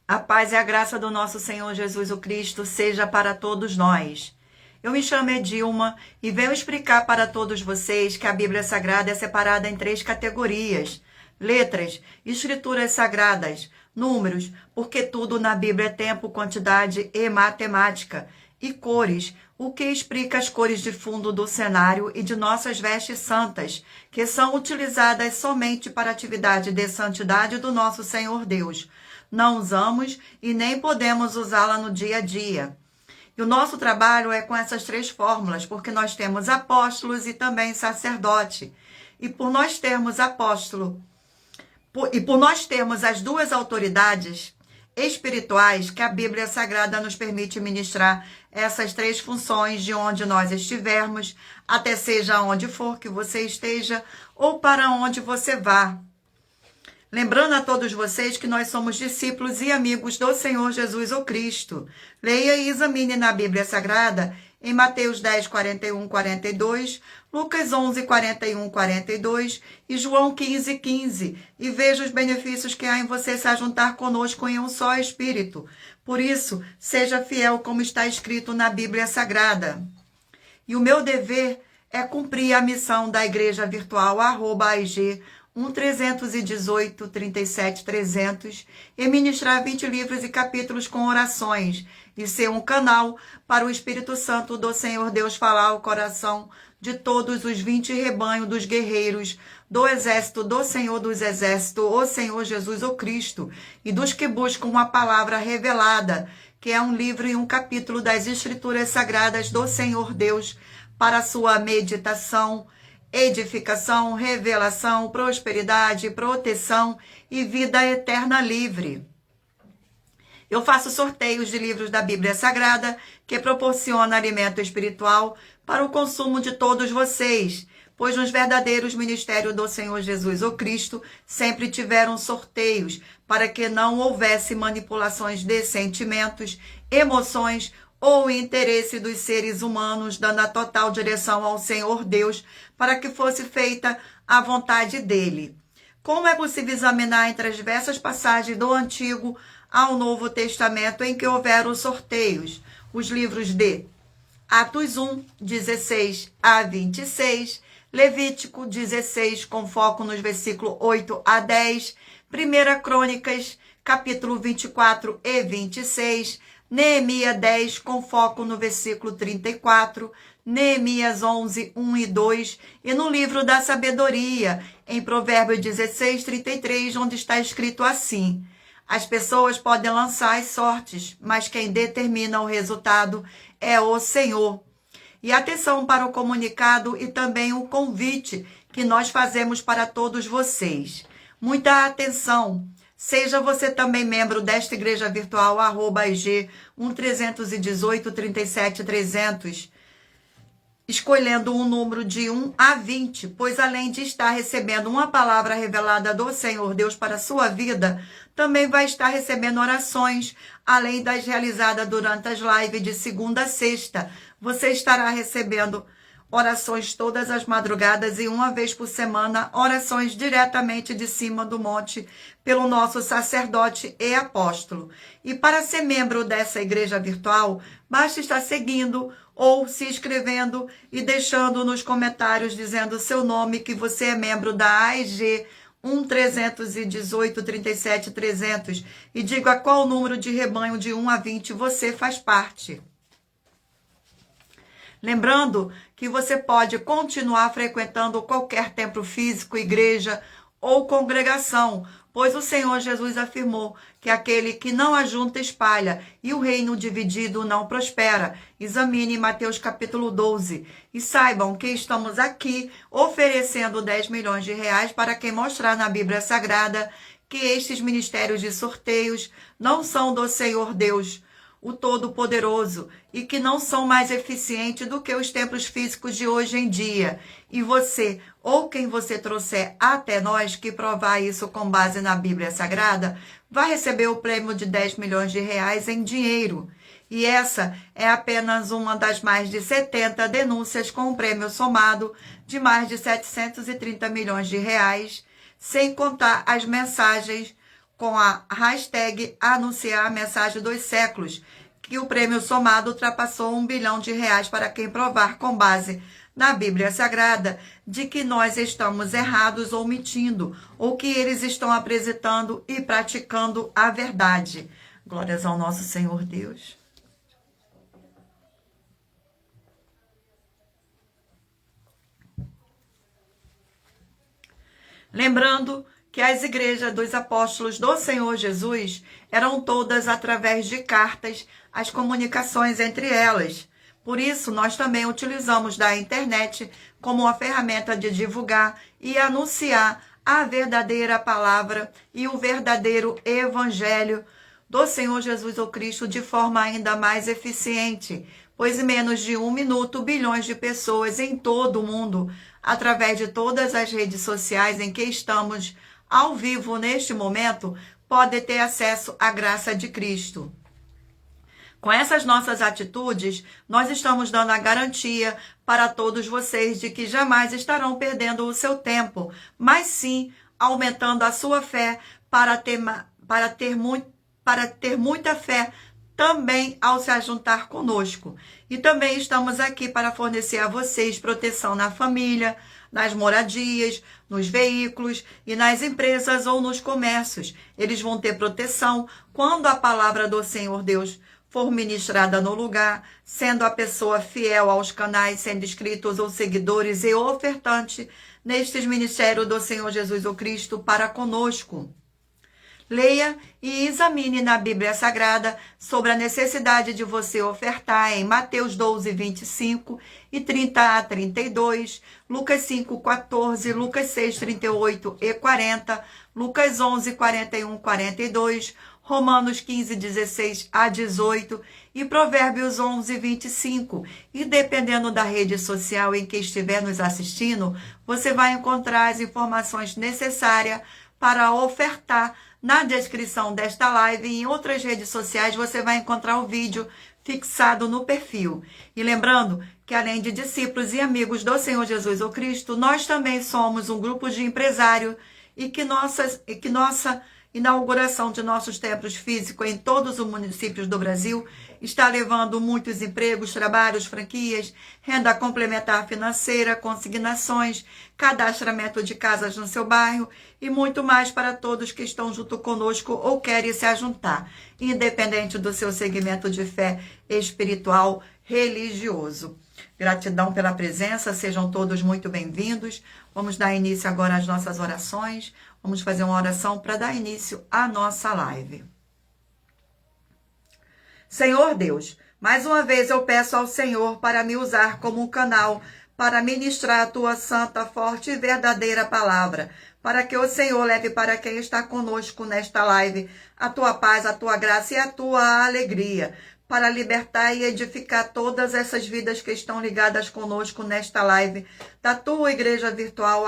A paz e a graça do nosso Senhor Jesus o Cristo seja para todos nós. Eu me chamo Edilma e venho explicar para todos vocês que a Bíblia Sagrada é separada em 3 categorias: letras, escrituras sagradas, números, porque tudo na Bíblia é tempo, quantidade e matemática, e cores, o que explica as cores de fundo do cenário e de nossas vestes santas, que são utilizadas somente para a atividade de santidade do nosso Senhor Deus. Não usamos e nem podemos usá-la no dia a dia. E o nosso trabalho é com essas 3 fórmulas, porque nós temos apóstolos e também sacerdote. E por nós termos por nós termos as 2 autoridades espirituais que a Bíblia Sagrada nos permite ministrar essas 3 funções de onde nós estivermos, até seja onde for que você esteja ou para onde você vá. Lembrando a todos vocês que nós somos discípulos e amigos do Senhor Jesus o Cristo. Leia e examine na Bíblia Sagrada em Mateus 10, 41, 42, Lucas 11, 41, 42 e João 15, 15. E veja os benefícios que há em você se ajuntar conosco em um só Espírito. Por isso, seja fiel como está escrito na Bíblia Sagrada. E o meu dever é cumprir a missão da Igreja Virtual @AIG 1318 37 300 e ministrar 20 livros e capítulos com orações e ser um canal para o Espírito Santo do Senhor Deus falar ao coração de todos os 20 rebanhos dos guerreiros do exército do Senhor dos Exércitos, o Senhor Jesus o Cristo, e dos que buscam uma palavra revelada, que é um livro e um capítulo das Escrituras Sagradas do Senhor Deus para a sua meditação, edificação, revelação, prosperidade, proteção e vida eterna livre. Eu faço sorteios de livros da Bíblia Sagrada que proporciona alimento espiritual para o consumo de todos vocês, pois nos verdadeiros ministérios do Senhor Jesus o Cristo sempre tiveram sorteios para que não houvesse manipulações de sentimentos, emoções ou interesse dos seres humanos, dando a total direção ao Senhor Deus para que fosse feita a vontade dele. Como é possível examinar entre as diversas passagens do Antigo ao Novo Testamento em que houveram sorteios? Os livros de Atos 1, 16 a 26, Levítico 16, com foco nos versículos 8 a 10, 1 Crônicas, capítulo 24 e 26, Neemias 10, com foco no versículo 34, Neemias 11, 1 e 2, e no livro da sabedoria, em Provérbios 16, 33, onde está escrito assim: as pessoas podem lançar as sortes, mas quem determina o resultado é o Senhor. E atenção para o comunicado e também o convite que nós fazemos para todos vocês. Muita atenção! Seja você também membro desta igreja virtual @IG 1318 37 300, escolhendo um número de 1 a 20, pois além de estar recebendo uma palavra revelada do Senhor Deus para a sua vida, também vai estar recebendo orações, além das realizadas durante as lives de segunda a sexta. Você estará recebendo orações todas as madrugadas e uma vez por semana, orações diretamente de cima do monte pelo nosso sacerdote e apóstolo. E para ser membro dessa igreja virtual, basta estar seguindo ou se inscrevendo e deixando nos comentários dizendo o seu nome, que você é membro da AIG 1318 37 300 e diga qual número de rebanho de 1 a 20 você faz parte. Lembrando que você pode continuar frequentando qualquer templo físico, igreja ou congregação, pois o Senhor Jesus afirmou que aquele que não ajunta espalha e o reino dividido não prospera. Examine Mateus capítulo 12 e saibam que estamos aqui oferecendo 10 milhões de reais para quem mostrar na Bíblia Sagrada que estes ministérios de sorteios não são do Senhor Deus, o Todo-Poderoso, e que não são mais eficientes do que os templos físicos de hoje em dia. E você, ou quem você trouxer até nós, que provar isso com base na Bíblia Sagrada, vai receber o prêmio de 10 milhões de reais em dinheiro. E essa é apenas uma das mais de 70 denúncias com um prêmio somado de mais de 730 milhões de reais, sem contar as mensagens com a hashtag Anunciar a Mensagem dos Séculos, que o prêmio somado ultrapassou R$1 bilhão para quem provar, com base na Bíblia Sagrada, de que nós estamos errados ou mentindo, ou que eles estão apresentando e praticando a verdade. Glórias ao nosso Senhor Deus. Lembrando que as igrejas dos apóstolos do Senhor Jesus eram todas através de cartas, as comunicações entre elas. Por isso, nós também utilizamos da internet como uma ferramenta de divulgar e anunciar a verdadeira palavra e o verdadeiro evangelho do Senhor Jesus ou Cristo de forma ainda mais eficiente, pois em menos de 1 minuto, bilhões de pessoas em todo o mundo, através de todas as redes sociais em que estamos ao vivo neste momento, podem ter acesso à graça de Cristo. Com essas nossas atitudes, nós estamos dando a garantia para todos vocês de que jamais estarão perdendo o seu tempo, mas sim aumentando a sua fé para ter muita fé também ao se ajuntar conosco. E também estamos aqui para fornecer a vocês proteção na família, nas moradias, nos veículos e nas empresas ou nos comércios. Eles vão ter proteção quando a palavra do Senhor Deus for ministrada no lugar, sendo a pessoa fiel aos canais, sendo inscritos ou seguidores e ofertante nestes ministérios do Senhor Jesus o Cristo para conosco. Leia e examine na Bíblia Sagrada sobre a necessidade de você ofertar em Mateus 12, 25 e 30 a 32, Lucas 5, 14, Lucas 6, 38 e 40, Lucas 11, 41, 42, Romanos 15, 16 a 18 e Provérbios 11, 25. E dependendo da rede social em que estiver nos assistindo, você vai encontrar as informações necessárias para ofertar. Na descrição desta live e em outras redes sociais você vai encontrar o vídeo fixado no perfil. E lembrando que além de discípulos e amigos do Senhor Jesus ou Cristo, nós também somos um grupo de empresários e que nossa inauguração de nossos templos físicos em todos os municípios do Brasil está levando muitos empregos, trabalhos, franquias, renda complementar financeira, consignações, cadastramento de casas no seu bairro e muito mais para todos que estão junto conosco ou querem se ajuntar, independente do seu segmento de fé espiritual, religioso. Gratidão pela presença, sejam todos muito bem-vindos. Vamos dar início agora às nossas orações. Vamos fazer uma oração para dar início à nossa live. Senhor Deus, mais uma vez eu peço ao Senhor para me usar como um canal para ministrar a tua santa, forte e verdadeira palavra, para que o Senhor leve para quem está conosco nesta live a tua paz, a tua graça e a tua alegria, para libertar e edificar todas essas vidas que estão ligadas conosco nesta live, da tua igreja virtual,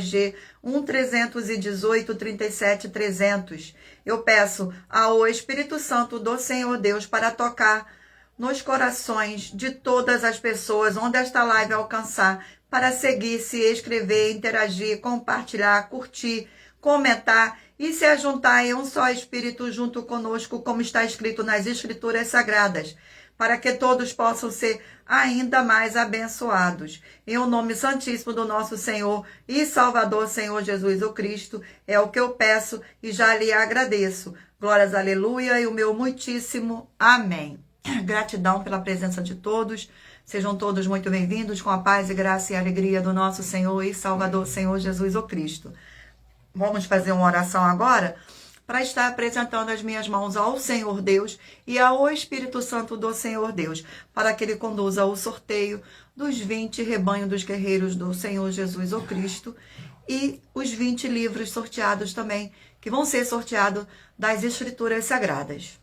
@G 1318 37 300. Eu peço ao Espírito Santo do Senhor Deus para tocar nos corações de todas as pessoas onde esta live alcançar, para seguir, se inscrever, interagir, compartilhar, curtir, comentar e se ajuntar em um só Espírito junto conosco, como está escrito nas Escrituras Sagradas, para que todos possam ser ainda mais abençoados. Em o nome santíssimo do nosso Senhor e Salvador, Senhor Jesus o Cristo, é o que eu peço e já lhe agradeço. Glórias, aleluia, e o meu muitíssimo amém. Gratidão pela presença de todos. Sejam todos muito bem-vindos com a paz e graça e alegria do nosso Senhor e Salvador, Senhor Jesus o Cristo. Vamos fazer uma oração agora para estar apresentando as minhas mãos ao Senhor Deus e ao Espírito Santo do Senhor Deus, para que Ele conduza o sorteio dos 20 rebanhos dos guerreiros do Senhor Jesus o Cristo e os 20 livros sorteados também, que vão ser sorteados das Escrituras Sagradas.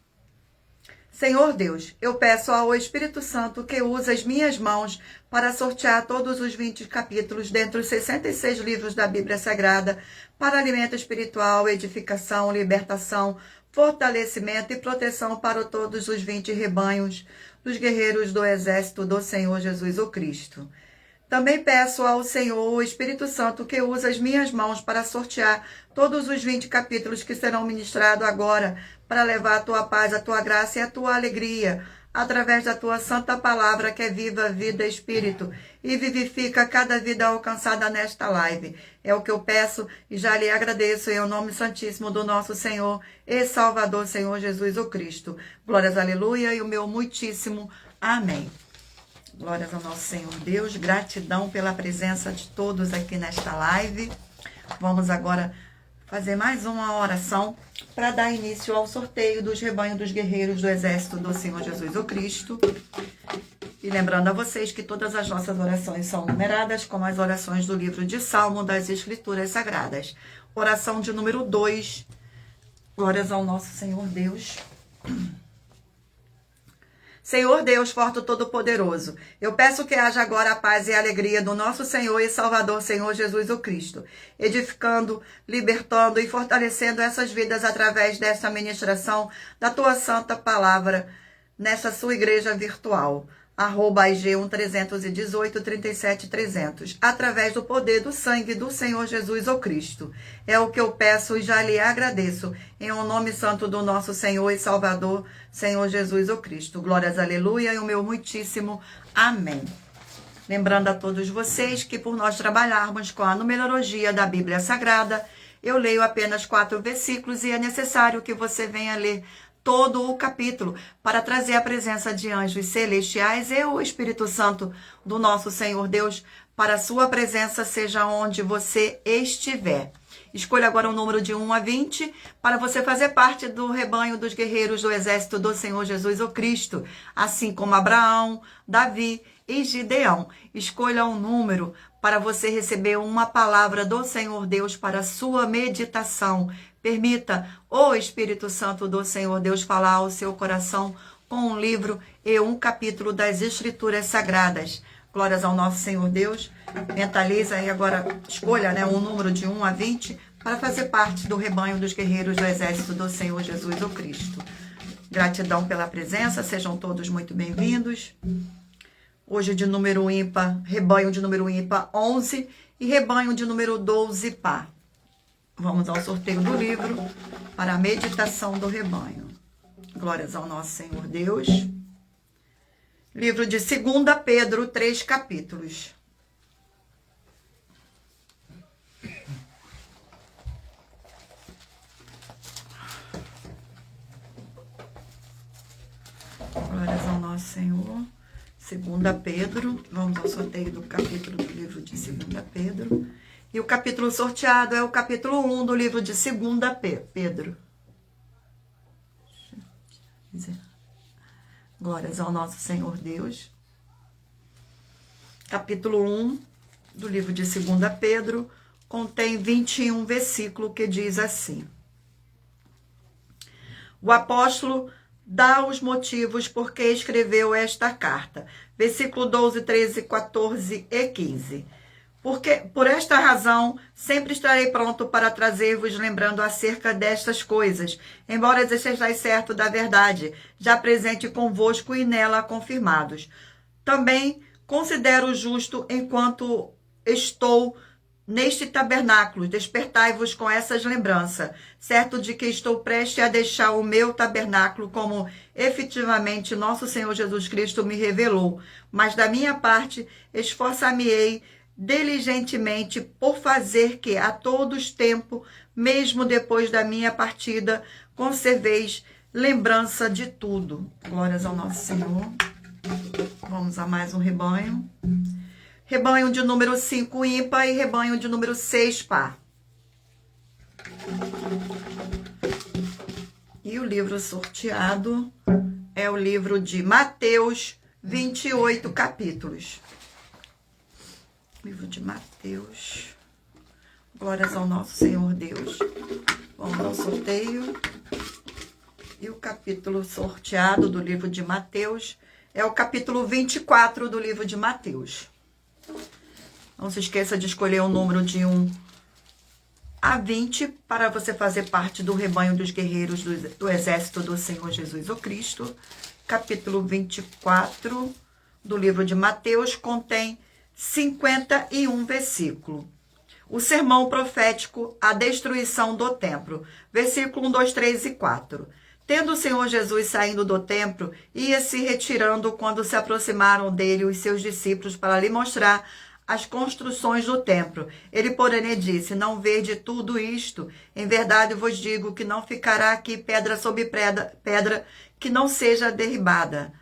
Senhor Deus, eu peço ao Espírito Santo que use as minhas mãos para sortear todos os 20 capítulos dentre os 66 livros da Bíblia Sagrada para alimento espiritual, edificação, libertação, fortalecimento e proteção para todos os 20 rebanhos dos guerreiros do exército do Senhor Jesus o Cristo. Também peço ao Senhor, o Espírito Santo, que use as minhas mãos para sortear todos os 20 capítulos que serão ministrados agora, para levar a tua paz, a tua graça e a tua alegria, através da tua santa palavra, que é viva, vida, espírito, e vivifica cada vida alcançada nesta live. É o que eu peço e já lhe agradeço em nome santíssimo do nosso Senhor e Salvador, Senhor Jesus o Cristo. Glórias, aleluia, e o meu muitíssimo amém. Glórias ao nosso Senhor Deus, gratidão pela presença de todos aqui nesta live. Vamos agora fazer mais uma oração para dar início ao sorteio dos rebanhos dos guerreiros do exército do Senhor Jesus o Cristo. E lembrando a vocês que todas as nossas orações são numeradas, como as orações do livro de Salmo das Escrituras Sagradas. Oração de número 2. Glórias ao nosso Senhor Deus. Senhor Deus, forte e todo-poderoso, eu peço que haja agora a paz e a alegria do nosso Senhor e Salvador, Senhor Jesus o Cristo, edificando, libertando e fortalecendo essas vidas através desta ministração da tua santa palavra, nessa sua igreja virtual, @IG1318-37-300, através do poder do sangue do Senhor Jesus o Cristo. É o que eu peço e já lhe agradeço, em o nome santo do nosso Senhor e Salvador, Senhor Jesus o Cristo. Glórias, aleluia, e o meu muitíssimo amém. Lembrando a todos vocês que por nós trabalharmos com a numerologia da Bíblia Sagrada, eu leio apenas 4 versículos e é necessário que você venha ler todo o capítulo, para trazer a presença de anjos celestiais e o Espírito Santo do nosso Senhor Deus, para a sua presença seja onde você estiver. Escolha agora um número de 1 a 20, para você fazer parte do rebanho dos guerreiros do exército do Senhor Jesus o Cristo, assim como Abraão, Davi e Gideão. Escolha um número para você receber uma palavra do Senhor Deus para a sua meditação. Permita o Espírito Santo do Senhor Deus falar ao seu coração com um livro e um capítulo das Escrituras Sagradas. Glórias ao nosso Senhor Deus. Mentaliza aí agora, escolha um número de 1 a 20 para fazer parte do rebanho dos guerreiros do exército do Senhor Jesus o Cristo. Gratidão pela presença, sejam todos muito bem-vindos. Hoje de número ímpar, rebanho de número ímpar 11 e rebanho de número 12 par. Vamos ao sorteio do livro para a meditação do rebanho. Glórias ao nosso Senhor Deus. Livro de 2 Pedro, 3 capítulos. Glórias ao nosso Senhor. 2 Pedro, vamos ao sorteio do capítulo do livro de 2 Pedro. E o capítulo sorteado é o capítulo 1 do livro de 2 Pedro. Glórias ao nosso Senhor Deus. Capítulo 1 do livro de 2 Pedro contém 21 versículos que diz assim: o apóstolo dá os motivos por que escreveu esta carta. Versículo 12, 13, 14 e 15. Porque, por esta razão, sempre estarei pronto para trazer-vos lembrando acerca destas coisas, embora estejais certo da verdade, já presente convosco e nela confirmados. Também considero justo, enquanto estou neste tabernáculo, despertai-vos com essas lembranças, certo de que estou prestes a deixar o meu tabernáculo, como efetivamente nosso Senhor Jesus Cristo me revelou. Mas da minha parte, esforçar-me-ei diligentemente por fazer que a todos tempo, mesmo depois da minha partida, conserveis lembrança de tudo. Glórias ao nosso Senhor. Vamos a mais um rebanho. Rebanho de número 5 ímpar e rebanho de número 6 par. E o livro sorteado é o livro de Mateus, 28 capítulos. Livro de Mateus. Glórias ao nosso Senhor Deus. Vamos ao sorteio. E o capítulo sorteado do livro de Mateus é o capítulo 24 do livro de Mateus. Não se esqueça de escolher o número de 1 a 20 para você fazer parte do rebanho dos guerreiros do exército do Senhor Jesus o Cristo. Capítulo 24 do livro de Mateus contém 51 versículo. O sermão profético, a destruição do templo. Versículo 1, 2, 3 e 4. Tendo o Senhor Jesus saindo do templo, ia se retirando quando se aproximaram dele os seus discípulos para lhe mostrar as construções do templo. Ele, porém, lhe disse: não vede tudo isto? Em verdade vos digo que não ficará aqui pedra sobre pedra que não seja derribada.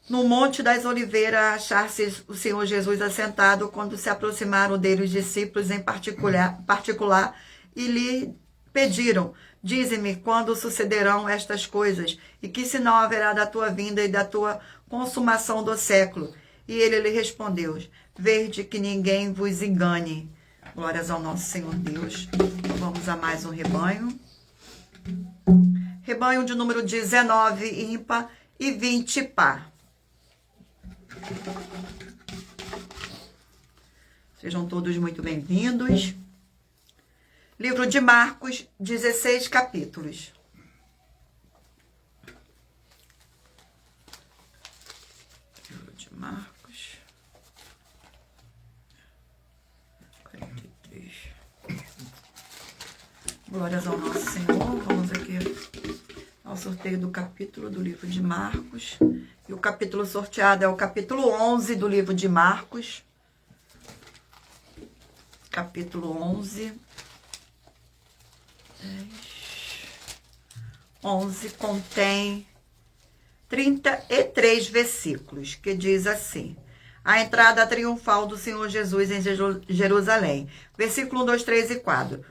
No Monte das Oliveiras, achar-se o Senhor Jesus assentado quando se aproximaram dele os discípulos em particular e lhe pediram: dize-me quando sucederão estas coisas, e que sinal haverá da tua vinda e da tua consumação do século? E ele lhe respondeu: vede que ninguém vos engane. Glórias ao nosso Senhor Deus. Vamos a mais um rebanho. Rebanho de número 19, ímpar, e 20, par. Sejam todos muito bem-vindos. Livro de Marcos, 16 capítulos. Livro de Marcos, 43. Glórias ao nosso Senhor. Vamos aqui ao sorteio do capítulo do livro de Marcos. E o capítulo sorteado é o capítulo 11 do livro de Marcos. Capítulo 11. 11 contém 33 versículos, que diz assim: a entrada triunfal do Senhor Jesus em Jerusalém. Versículo 1, 2, 3 e 4.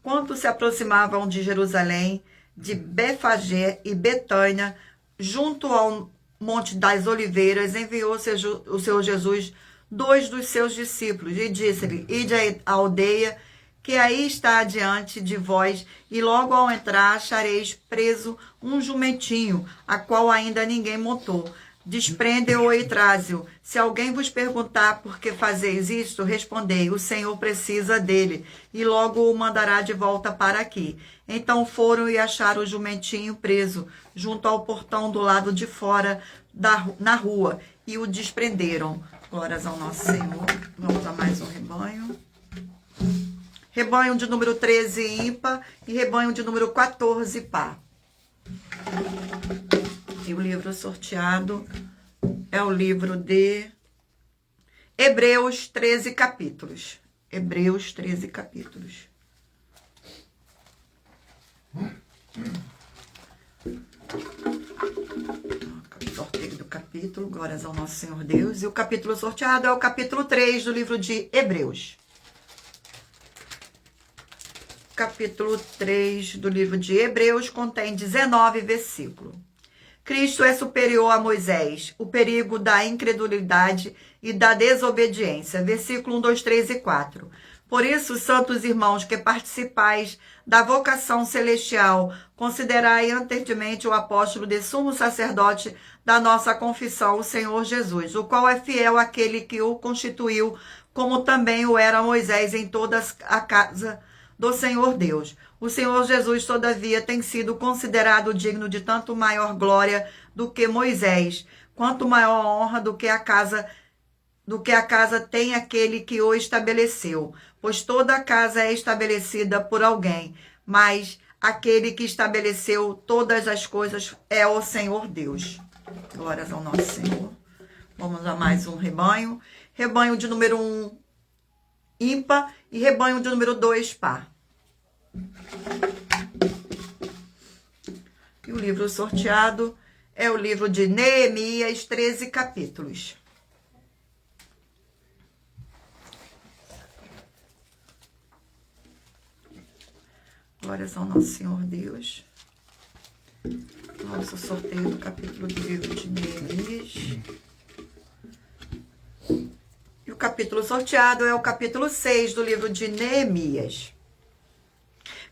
Quando se aproximavam de Jerusalém, de Betfagé e Betânia, junto ao Monte das Oliveiras, enviou o Senhor Jesus 2 dos seus discípulos e disse-lhe: ide à aldeia que aí está adiante de vós, e logo ao entrar achareis preso um jumentinho, a qual ainda ninguém montou. Desprende-o e traze-o. Se alguém vos perguntar por que fazeis isto, respondei: o Senhor precisa dele, e logo o mandará de volta para aqui. Então foram e acharam o jumentinho preso, junto ao portão do lado de fora, na rua, e o desprenderam. Glórias ao nosso Senhor. Vamos a mais um rebanho. Rebanho de número 13, ímpar, e rebanho de número 14, par. E o livro sorteado é o livro de Hebreus, 13 capítulos. Hebreus, 13 capítulos. Sorteio do capítulo, glórias ao nosso Senhor Deus. E o capítulo sorteado é o capítulo 3 do livro de Hebreus. Capítulo 3 do livro de Hebreus contém 19 versículos. Cristo é superior a Moisés, o perigo da incredulidade e da desobediência. Versículo 1, 2, 3 e 4. Por isso, santos irmãos, que participais da vocação celestial, considerai anteriormente o apóstolo de sumo sacerdote da nossa confissão, o Senhor Jesus, o qual é fiel àquele que o constituiu, como também o era Moisés em toda a casa do Senhor Deus. O Senhor Jesus, todavia, tem sido considerado digno de tanto maior glória do que Moisés, quanto maior honra do que a casa tem aquele que o estabeleceu. Pois toda a casa é estabelecida por alguém, mas aquele que estabeleceu todas as coisas é o Senhor Deus. Glórias ao nosso Senhor. Vamos a mais um rebanho. Rebanho de número 1, ímpar, e rebanho de número 2, par. E o livro sorteado é o livro de Neemias, 13 capítulos. Glórias ao nosso Senhor Deus. Nosso sorteio do capítulo do livro de Neemias. E o capítulo sorteado é o capítulo 6 do livro de Neemias.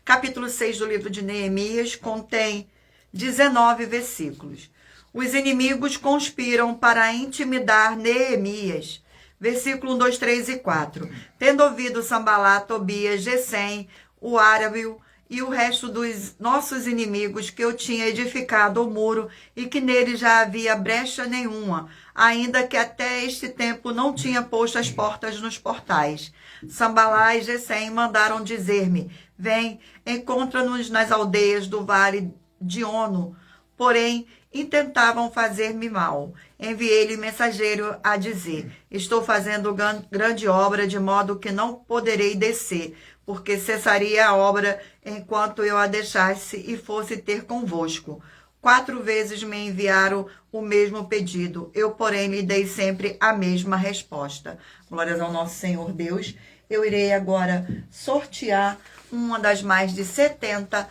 Capítulo 6 do livro de Neemias contém 19 versículos. Os inimigos conspiram para intimidar Neemias. Versículo 1, 2, 3 e 4. Tendo ouvido Sambalá, Tobias, Gesem, o árabe e o resto dos nossos inimigos, que eu tinha edificado o muro e que nele já havia brecha nenhuma, ainda que até este tempo não tinha posto as portas nos portais. Sambalá e Gesem mandaram dizer-me: vem, encontra-nos nas aldeias do vale de Ono. Porém, intentavam fazer-me mal. Enviei-lhe mensageiro a dizer: estou fazendo grande obra, de modo que não poderei descer, porque cessaria a obra enquanto eu a deixasse e fosse ter convosco. 4 vezes me enviaram o mesmo pedido. Eu, porém, lhe dei sempre a mesma resposta. Glórias ao nosso Senhor Deus. Eu irei agora sortear uma das mais de 70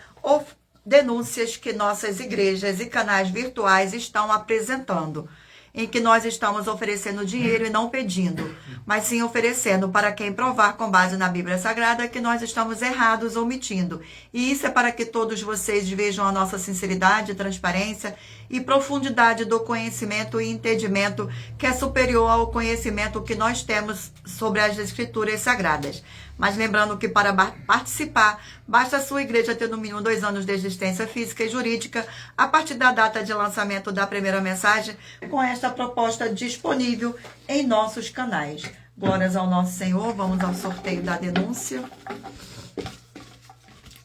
denúncias que nossas igrejas e canais virtuais estão apresentando, em que nós estamos oferecendo dinheiro e não pedindo, mas sim oferecendo para quem provar com base na Bíblia Sagrada que nós estamos errados ou mentindo. E isso é para que todos vocês vejam a nossa sinceridade, transparência e profundidade do conhecimento e entendimento, que é superior ao conhecimento que nós temos sobre as Escrituras Sagradas. Mas lembrando que para participar, basta a sua igreja ter no mínimo 2 anos de existência física e jurídica a partir da data de lançamento da primeira mensagem, com esta proposta disponível em nossos canais. Glórias ao nosso Senhor. Vamos ao sorteio da denúncia.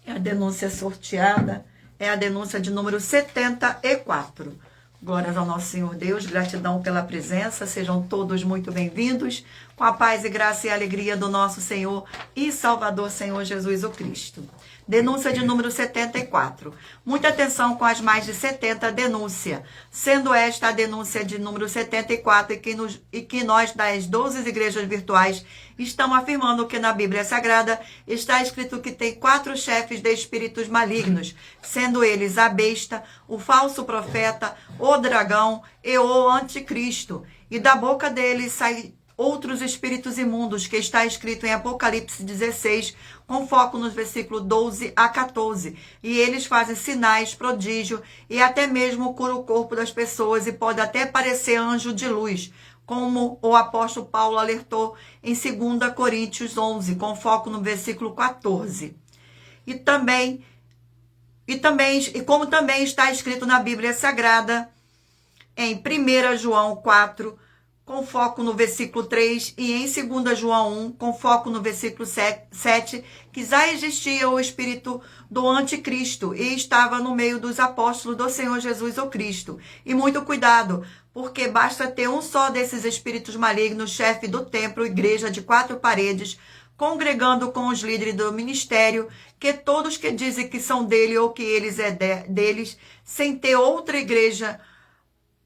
A denúncia sorteada é a denúncia de número 74. Glórias ao nosso Senhor Deus, gratidão pela presença, sejam todos muito bem-vindos, com a paz e graça e alegria do nosso Senhor e Salvador Senhor Jesus o Cristo. Denúncia de número 74. Muita atenção com as mais de 70 denúncias, sendo esta a denúncia de número 74 e que nós das 12 igrejas virtuais estamos afirmando que na Bíblia Sagrada está escrito que tem 4 chefes de espíritos malignos, sendo eles a besta, o falso profeta, o dragão e o anticristo. E da boca deles sai outros espíritos imundos, que está escrito em Apocalipse 16, com foco nos versículos 12 a 14. E eles fazem sinais, prodígio e até mesmo curam o corpo das pessoas e pode até parecer anjo de luz, como o apóstolo Paulo alertou em 2 Coríntios 11, com foco no versículo 14. E como também está escrito na Bíblia Sagrada, em 1 João 4, com foco no versículo 3, e em 2 João 1, com foco no versículo 7, que já existia o espírito do anticristo e estava no meio dos apóstolos do Senhor Jesus o Cristo. E muito cuidado, porque basta ter um só desses espíritos malignos, chefe do templo, igreja de 4 paredes, congregando com os líderes do ministério, que todos que dizem que são dele ou que eles é deles, sem ter outra igreja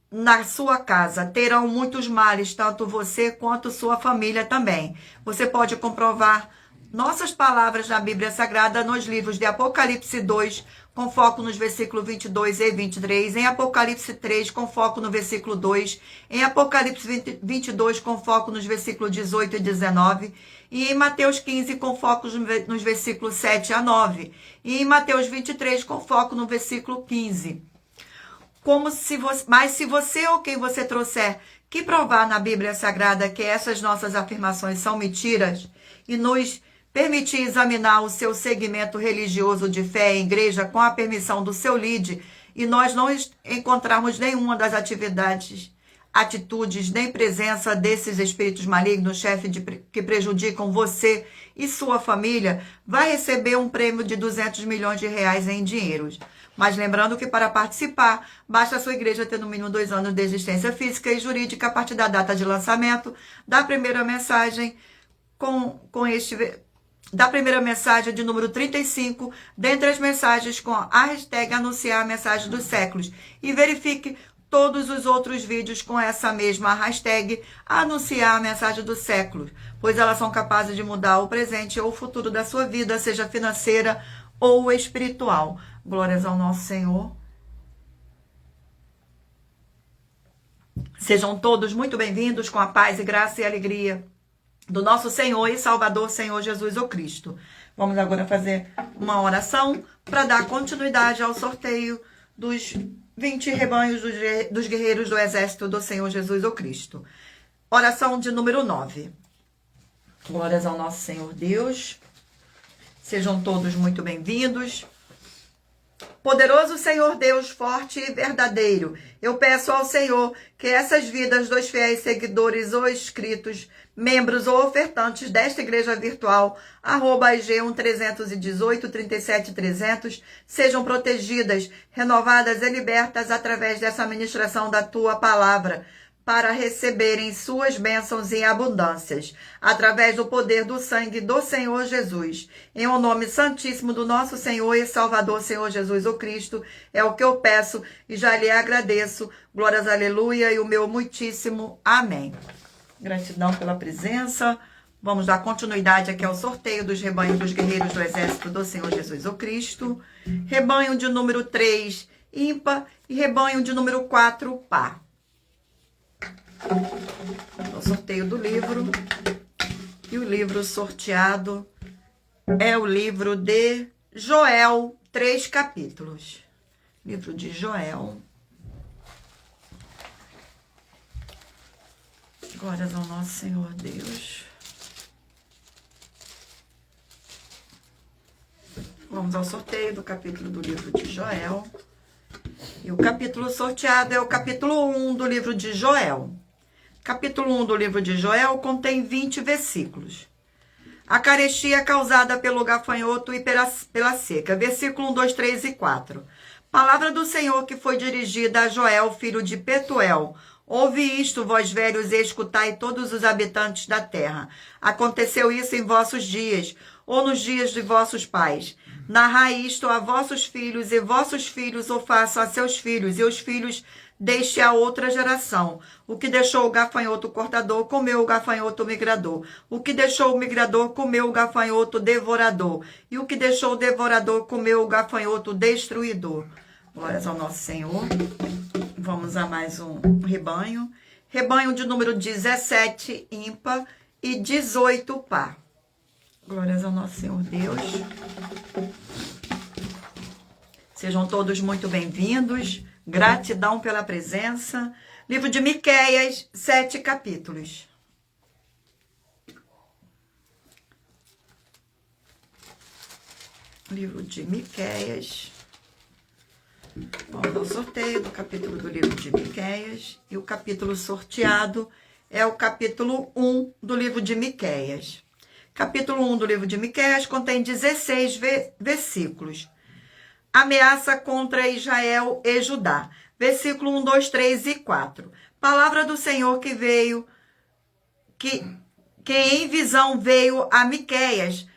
na sua casa, terão muitos males, tanto você quanto sua família também. Você pode comprovar nossas palavras na Bíblia Sagrada nos livros de Apocalipse 2, com foco nos versículos 22 e 23, em Apocalipse 3, com foco no versículo 2, em Apocalipse 22, com foco nos versículos 18 e 19, e em Mateus 15, com foco nos versículos 7 a 9, e em Mateus 23, com foco no versículo 15. Mas se você ou quem você trouxer que provar na Bíblia Sagrada que essas nossas afirmações são mentiras e nos permitir examinar o seu segmento religioso de fé em igreja com a permissão do seu líder e nós não encontrarmos nenhuma das atitudes, nem presença desses espíritos malignos, chefe que prejudicam você e sua família, vai receber um prêmio de 200 milhões de reais em dinheiros. Mas lembrando que para participar, basta a sua igreja ter no mínimo 2 anos de existência física e jurídica a partir da data de lançamento da primeira mensagem da primeira mensagem de número 35, dentre as mensagens com a hashtag anunciar a mensagem dos séculos. E verifique todos os outros vídeos com essa mesma hashtag anunciar a mensagem dos séculos, pois elas são capazes de mudar o presente ou o futuro da sua vida, seja financeira ou espiritual. Glórias ao nosso Senhor. Sejam todos muito bem-vindos com a paz e graça e alegria do nosso Senhor e Salvador, Senhor Jesus o Cristo. Vamos agora fazer uma oração para dar continuidade ao sorteio dos 20 rebanhos dos guerreiros do exército do Senhor Jesus o Cristo. Oração de número 9. Glórias ao nosso Senhor Deus. Sejam todos muito bem-vindos. Poderoso Senhor Deus, forte e verdadeiro, eu peço ao Senhor que essas vidas dos fiéis seguidores ou inscritos, membros ou ofertantes desta igreja virtual, @IG1-318-37-300, sejam protegidas, renovadas e libertas através dessa ministração da Tua Palavra, para receberem suas bênçãos em abundâncias, através do poder do sangue do Senhor Jesus. Em o nome santíssimo do nosso Senhor e Salvador, Senhor Jesus o Cristo, é o que eu peço e já lhe agradeço. Glórias, aleluia, e o meu muitíssimo amém. Gratidão pela presença. Vamos dar continuidade aqui ao sorteio dos rebanhos dos guerreiros do exército do Senhor Jesus o Cristo. Rebanho de número 3, ímpar, e rebanho de número 4, par. O sorteio do livro, e o livro sorteado é o livro de Joel, 3 capítulos. Livro de Joel. Glórias ao nosso Senhor Deus. Vamos ao sorteio do capítulo do livro de Joel. E o capítulo sorteado é o capítulo 1 do livro de Joel. Capítulo 1 do livro de Joel contém 20 versículos. A carestia causada pelo gafanhoto e pela seca. Versículo 1, 2, 3 e 4. Palavra do Senhor que foi dirigida a Joel, filho de Petuel. Ouve isto, vós velhos, e escutai todos os habitantes da terra. Aconteceu isso em vossos dias, ou nos dias de vossos pais. Narrai isto a vossos filhos, e vossos filhos o façam a seus filhos, e os filhos deixe a outra geração. O que deixou o gafanhoto cortador, comeu o gafanhoto migrador. O que deixou o migrador, comeu o gafanhoto devorador. E o que deixou o devorador, comeu o gafanhoto destruidor. Glórias ao nosso Senhor. Vamos a mais um rebanho. Rebanho de número 17, ímpar, e 18, par. Glórias ao nosso Senhor Deus. Sejam todos muito bem-vindos. Gratidão pela presença. Livro de Miqueias, 7 capítulos. Livro de Miqueias. Vamos ao sorteio do capítulo do livro de Miqueias. E o capítulo sorteado é o capítulo 1 do livro de Miqueias. Capítulo 1 do livro de Miqueias contém 16 versículos. Ameaça contra Israel e Judá. Versículo 1, 2, 3 e 4. Palavra do Senhor que em visão veio a Miqueias,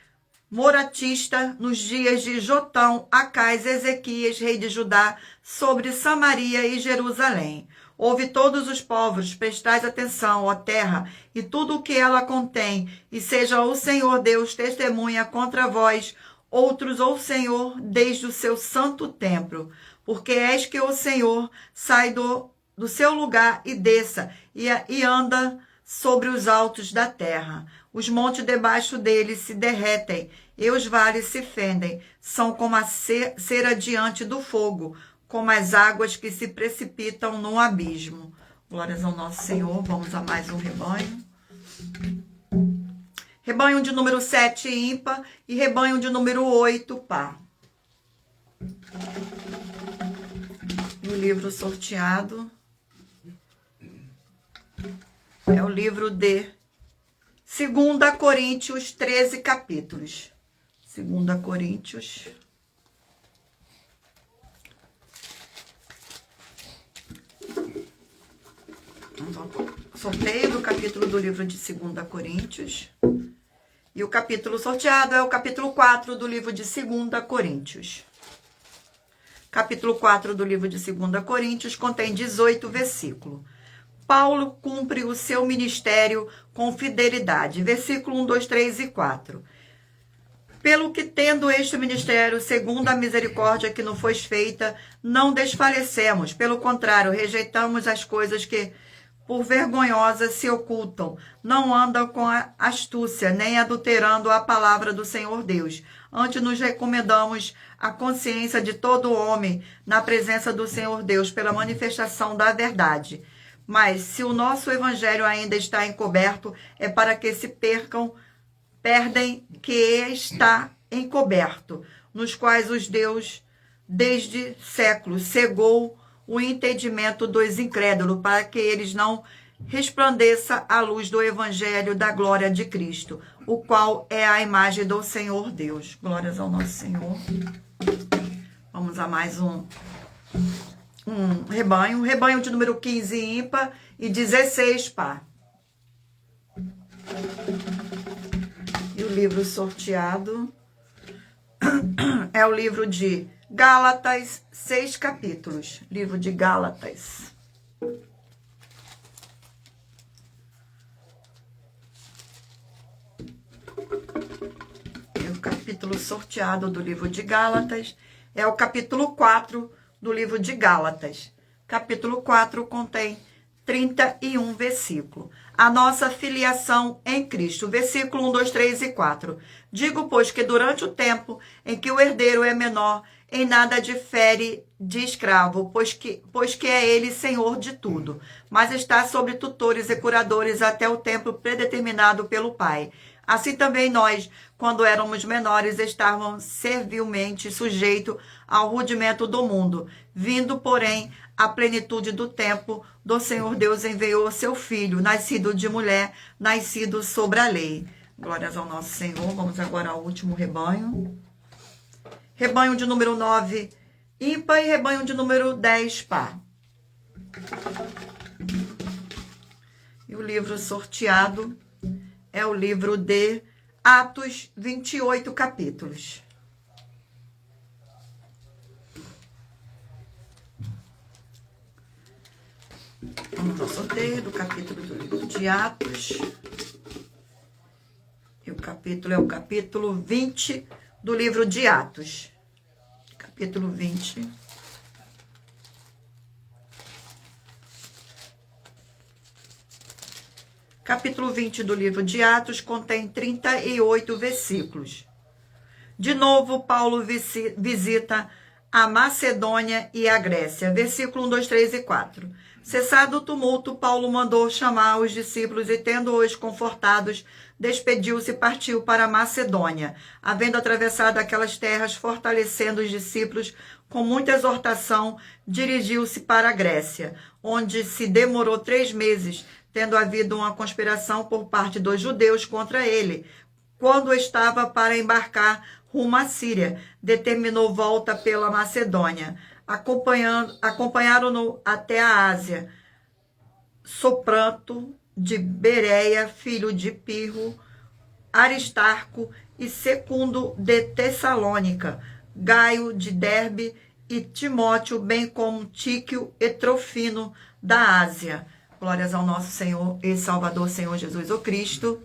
moratista, nos dias de Jotão, Acais, Ezequias, rei de Judá, sobre Samaria e Jerusalém. Ouve todos os povos, prestais atenção, ó terra, e tudo o que ela contém, e seja o Senhor Deus testemunha contra vós, outros ou Senhor, desde o seu santo templo, porque és que o Senhor sai do seu lugar e desça, e anda sobre os altos da terra. Os montes debaixo dele se derretem, e os vales se fendem, são como a cera diante do fogo, como as águas que se precipitam no abismo. Glórias ao nosso Senhor. Vamos a mais um rebanho. Rebanho de número 7, ímpar, e rebanho de número 8, par. O livro sorteado é o livro de 2 Coríntios, 13 capítulos. 2 Coríntios. Sorteio do capítulo do livro de 2 Coríntios. E o capítulo sorteado é o capítulo 4 do livro de 2 Coríntios. Capítulo 4 do livro de 2 Coríntios contém 18 versículos. Paulo cumpre o seu ministério com fidelidade. Versículo 1, 2, 3 e 4. Pelo que, tendo este ministério, segundo a misericórdia que nos foi feita, não desfalecemos. Pelo contrário, rejeitamos as coisas que por vergonhosas se ocultam, não andam com astúcia, nem adulterando a palavra do Senhor Deus. Antes nos recomendamos a consciência de todo homem na presença do Senhor Deus pela manifestação da verdade. Mas se o nosso evangelho ainda está encoberto, é para que se perdem que está encoberto, nos quais os Deus, desde séculos, cegou o entendimento dos incrédulos, para que eles não resplandeça a luz do evangelho da glória de Cristo, o qual é a imagem do Senhor Deus. Glórias ao nosso Senhor. Vamos a mais um rebanho de número 15 ímpar e 16 par. E o livro sorteado é o livro de Gálatas, 6 capítulos. Livro de Gálatas. E o capítulo sorteado do livro de Gálatas é o capítulo 4 do livro de Gálatas. Capítulo 4 contém 31 versículos. A nossa filiação em Cristo. Versículo 1, 2, 3 e 4. Digo, pois, que durante o tempo em que o herdeiro é menor, em nada difere de escravo, pois que é ele senhor de tudo, mas está sobre tutores e curadores até o tempo predeterminado pelo Pai. Assim também nós, quando éramos menores, estávamos servilmente sujeitos ao rudimento do mundo. Vindo, porém, a plenitude do tempo, do Senhor Deus enviou seu Filho, nascido de mulher, nascido sobre a lei. Glórias ao nosso Senhor. Vamos agora ao último rebanho. Rebanho de número 9, ímpar, e rebanho de número 10, par. E o livro sorteado é o livro de Atos, 28 capítulos. Vamos ao sorteio do capítulo do livro de Atos. E o capítulo é o capítulo 20 do livro de Atos. Capítulo 20. Capítulo 20 do livro de Atos contém 38 versículos. De novo, Paulo visita a Macedônia e a Grécia. Versículo 1, 2, 3 e 4. Cessado o tumulto, Paulo mandou chamar os discípulos e, tendo-os confortados, despediu-se e partiu para a Macedônia. Havendo atravessado aquelas terras, fortalecendo os discípulos, com muita exortação, dirigiu-se para a Grécia, onde se demorou 3 meses, tendo havido uma conspiração por parte dos judeus contra ele. Quando estava para embarcar rumo à Síria, determinou volta pela Macedônia. Acompanharam-no até a Ásia. Sopranto de Bereia, filho de Pirro, Aristarco e Secundo de Tessalônica, Gaio de Derbe e Timóteo, bem como Tíquio e Trofino da Ásia. Glórias ao nosso Senhor e Salvador, Senhor Jesus o Cristo.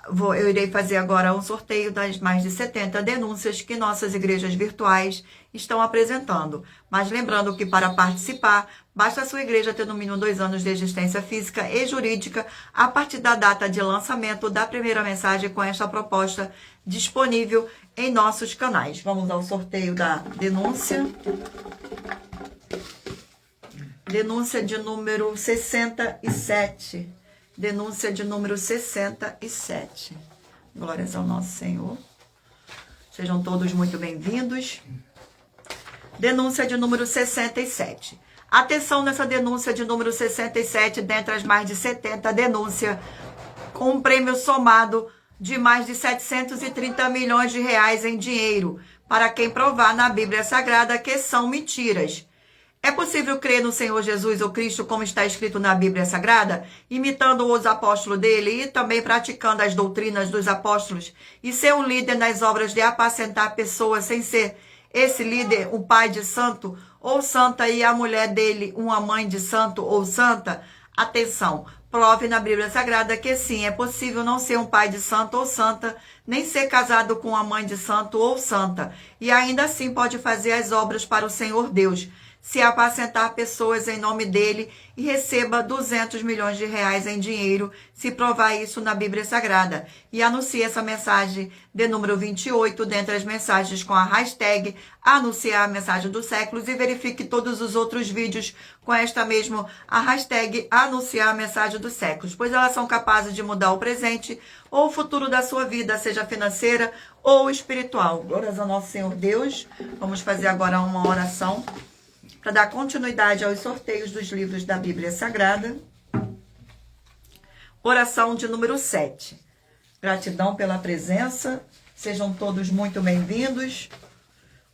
Eu irei fazer agora um sorteio das mais de 70 denúncias que nossas igrejas virtuais estão apresentando. Mas lembrando que para participar, basta a sua igreja ter no mínimo 2 anos de existência física e jurídica a partir da data de lançamento da primeira mensagem com esta proposta disponível em nossos canais. Vamos ao sorteio da denúncia. Denúncia de número 67. Denúncia de número 67. Glórias ao nosso Senhor. Sejam todos muito bem-vindos. Denúncia de número 67. Atenção nessa denúncia de número 67, dentre as mais de 70 denúncias, com um prêmio somado de mais de 730 milhões de reais em dinheiro, para quem provar na Bíblia Sagrada que são mentiras. É possível crer no Senhor Jesus ou Cristo, como está escrito na Bíblia Sagrada, imitando os apóstolos dele e também praticando as doutrinas dos apóstolos, e ser um líder nas obras de apacentar pessoas sem ser esse líder um pai de santo ou santa e a mulher dele uma mãe de santo ou santa? Atenção, prove na Bíblia Sagrada que sim, é possível não ser um pai de santo ou santa, nem ser casado com uma mãe de santo ou santa, e ainda assim pode fazer as obras para o Senhor Deus. se apacentar pessoas em nome dele e receba 200 milhões de reais em dinheiro, se provar isso na Bíblia Sagrada. E anuncie essa mensagem de número 28 dentre as mensagens com a hashtag anunciar a mensagem dos séculos e verifique todos os outros vídeos com esta mesma a hashtag anunciar a mensagem dos séculos, pois elas são capazes de mudar o presente ou o futuro da sua vida, seja financeira ou espiritual. Glórias ao nosso Senhor Deus. Vamos fazer agora uma oração para dar continuidade aos sorteios dos livros da Bíblia Sagrada. Oração de número 7. Gratidão pela presença. Sejam todos muito bem-vindos.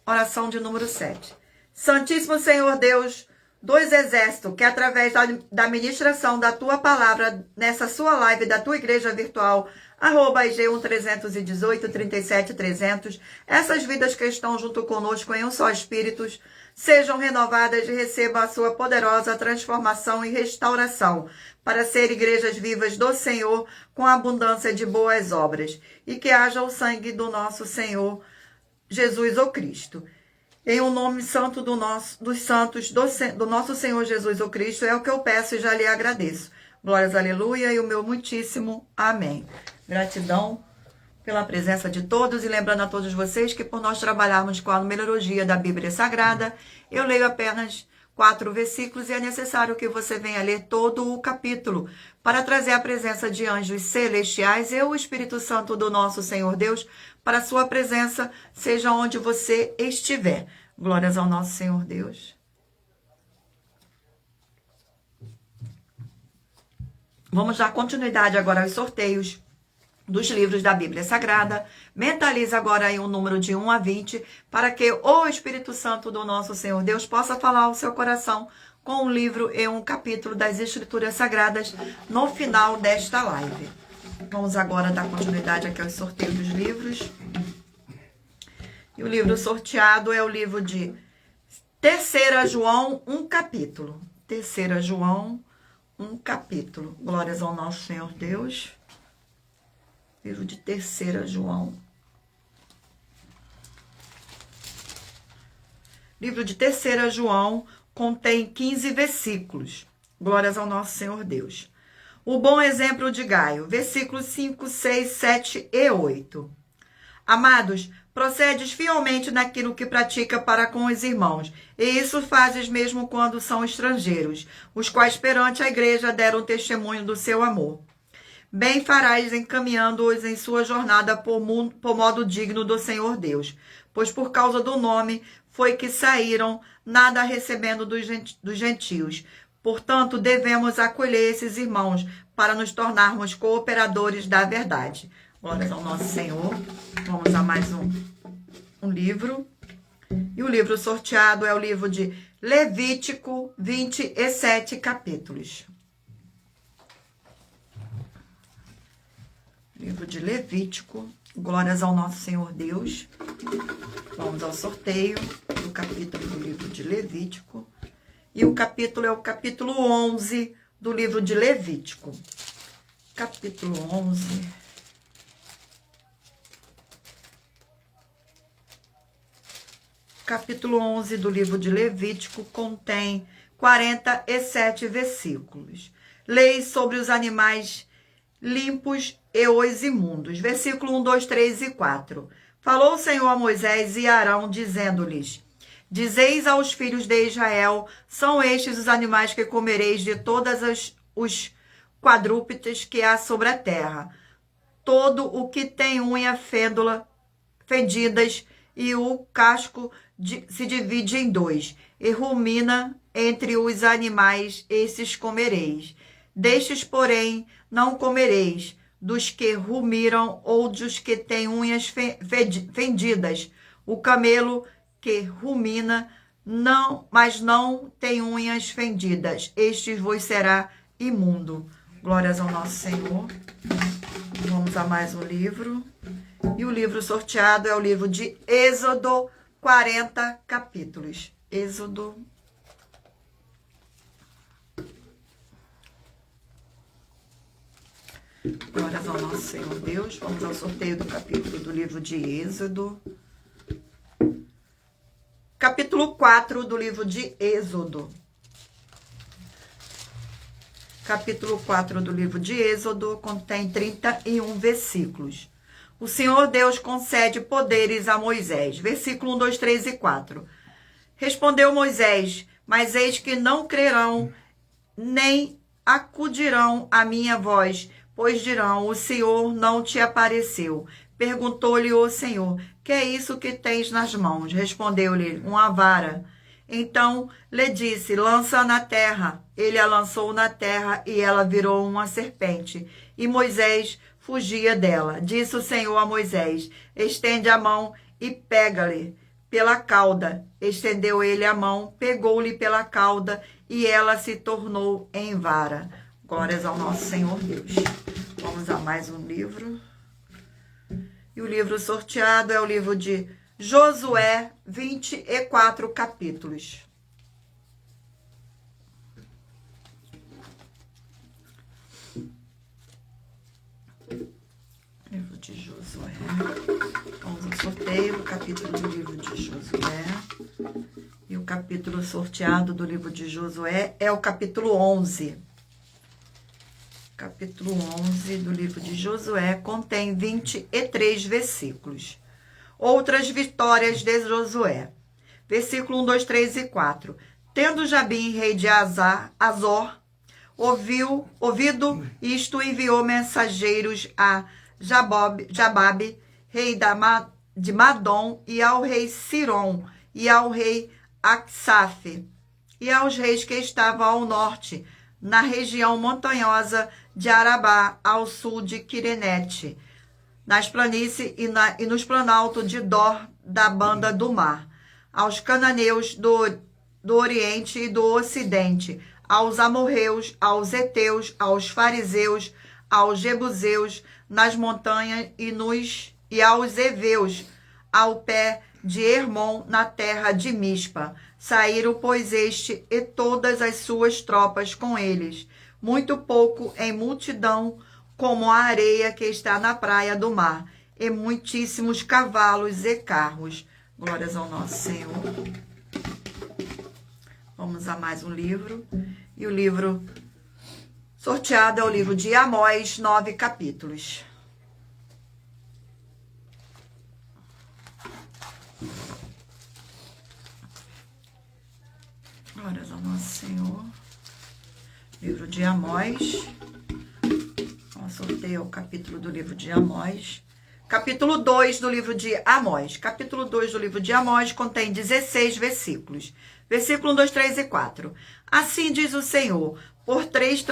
Oração de número 7. Santíssimo Senhor Deus dos exércitos, que através da ministração da tua palavra nessa sua live da tua igreja virtual, @IG1 318 37 300, essas vidas que estão junto conosco em um só espírito, sejam renovadas e recebam a sua poderosa transformação e restauração, para ser igrejas vivas do Senhor, com abundância de boas obras, e que haja o sangue do nosso Senhor Jesus o Cristo. Em o nome santo dos santos, do nosso Senhor Jesus o Cristo, é o que eu peço e já lhe agradeço. Glórias, aleluia, e o meu muitíssimo amém. Gratidão pela presença de todos e lembrando a todos vocês que por nós trabalharmos com a numerologia da Bíblia Sagrada, eu leio apenas 4 versículos e é necessário que você venha ler todo o capítulo para trazer a presença de anjos celestiais e o Espírito Santo do nosso Senhor Deus para a sua presença, seja onde você estiver. Glórias ao nosso Senhor Deus. Vamos dar continuidade agora aos sorteios dos livros da Bíblia Sagrada. Mentaliza agora aí um número de 1 a 20 para que o Espírito Santo do nosso Senhor Deus possa falar ao seu coração com um livro e um capítulo das Escrituras Sagradas no final desta live. Vamos agora dar continuidade aqui aos sorteios dos livros. E o livro sorteado é o livro de 3 João, um capítulo. 3 João, um capítulo. Glórias ao nosso Senhor Deus. Livro de 3 João. Livro de 3 João contém 15 versículos. Glórias ao nosso Senhor Deus. O bom exemplo de Gaio, versículos 5, 6, 7 e 8. Amados, procedes fielmente naquilo que pratica para com os irmãos, e isso fazes mesmo quando são estrangeiros, os quais perante a igreja deram testemunho do seu amor. Bem farás encaminhando-os em sua jornada por modo digno do Senhor Deus, pois por causa do nome foi que saíram, nada recebendo dos gentios. Portanto, devemos acolher esses irmãos para nos tornarmos cooperadores da verdade. Glórias ao nosso Senhor. Vamos a mais um livro. E o livro sorteado é o livro de Levítico, 27 capítulos. Livro de Levítico. Glórias ao nosso Senhor Deus. Vamos ao sorteio do capítulo do livro de Levítico. E o capítulo é o capítulo 11 do livro de Levítico. Capítulo 11. Capítulo 11 do livro de Levítico contém 47 versículos. Leis sobre os animais limpos e os imundos. Versículo 1, 2, 3 e 4. Falou o Senhor a Moisés e a Arão, dizendo-lhes: Dizeis aos filhos de Israel, são estes os animais que comereis de todas os quadrúpedes que há sobre a terra. Todo o que tem unha fendidas e o casco se divide em 2, e rumina entre os animais, esses comereis. Destes, porém, não comereis, dos que rumiram ou dos que têm unhas fendidas. O camelo que rumina, mas não tem unhas fendidas, este vos será imundo. Glórias ao nosso Senhor. Vamos a mais um livro. E o livro sorteado é o livro de Êxodo, 40 capítulos. Êxodo. Glórias ao nosso Senhor Deus. Vamos ao sorteio do capítulo do livro de Êxodo. Capítulo 4 do livro de Êxodo. Capítulo 4 do livro de Êxodo contém 31 versículos. O Senhor Deus concede poderes a Moisés. Versículo 1, 2, 3 e 4. Respondeu Moisés: mas eis que não crerão, nem acudirão à minha voz, pois dirão: o Senhor não te apareceu. Perguntou-lhe o Senhor: que é isso que tens nas mãos? Respondeu-lhe: uma vara. Então lhe disse: lança na terra. Ele a lançou na terra e ela virou uma serpente. E Moisés fugia dela. Disse o Senhor a Moisés: estende a mão e pega-lhe pela cauda. Estendeu ele a mão, pegou-lhe pela cauda e ela se tornou em vara. Glórias ao nosso Senhor Deus. Vamos a mais um livro. E o livro sorteado é o livro de Josué, 24 capítulos. Livro de Josué. Vamos ao sorteio do capítulo do livro de Josué. E o capítulo sorteado do livro de Josué é o capítulo 11. Capítulo 11 do livro de Josué contém 23 versículos. Outras vitórias de Josué. Versículo 1, 2, 3 e 4. Tendo Jabim, rei de Azor, ouvido isto, enviou mensageiros a Jababe, rei de Madom, e ao rei Siron, e ao rei Aksaf, e aos reis que estavam ao norte, na região montanhosa de Arabá, ao sul de Quirenete, nas planícies e nos planaltos de Dor, da banda do mar, aos cananeus do oriente e do ocidente, aos amorreus, aos heteus, aos fariseus, aos jebuseus, nas montanhas e aos heveus, ao pé de Hermon, na terra de Mispa. Saíram, pois, este e todas as suas tropas com eles, muito pouco em multidão, como a areia que está na praia do mar, e muitíssimos cavalos e carros. Glórias ao nosso Senhor. Vamos a mais um livro. E o livro sorteado é o livro de Amós, 9 capítulos. Glórias ao nosso Senhor. Livro de Amós. Vamos sortear o capítulo do livro de Amós. Capítulo 2 do livro de Amós. Capítulo 2 do livro de Amós contém 16 versículos. Versículo 1, 2, 3 e 4. Assim diz o Senhor: por 3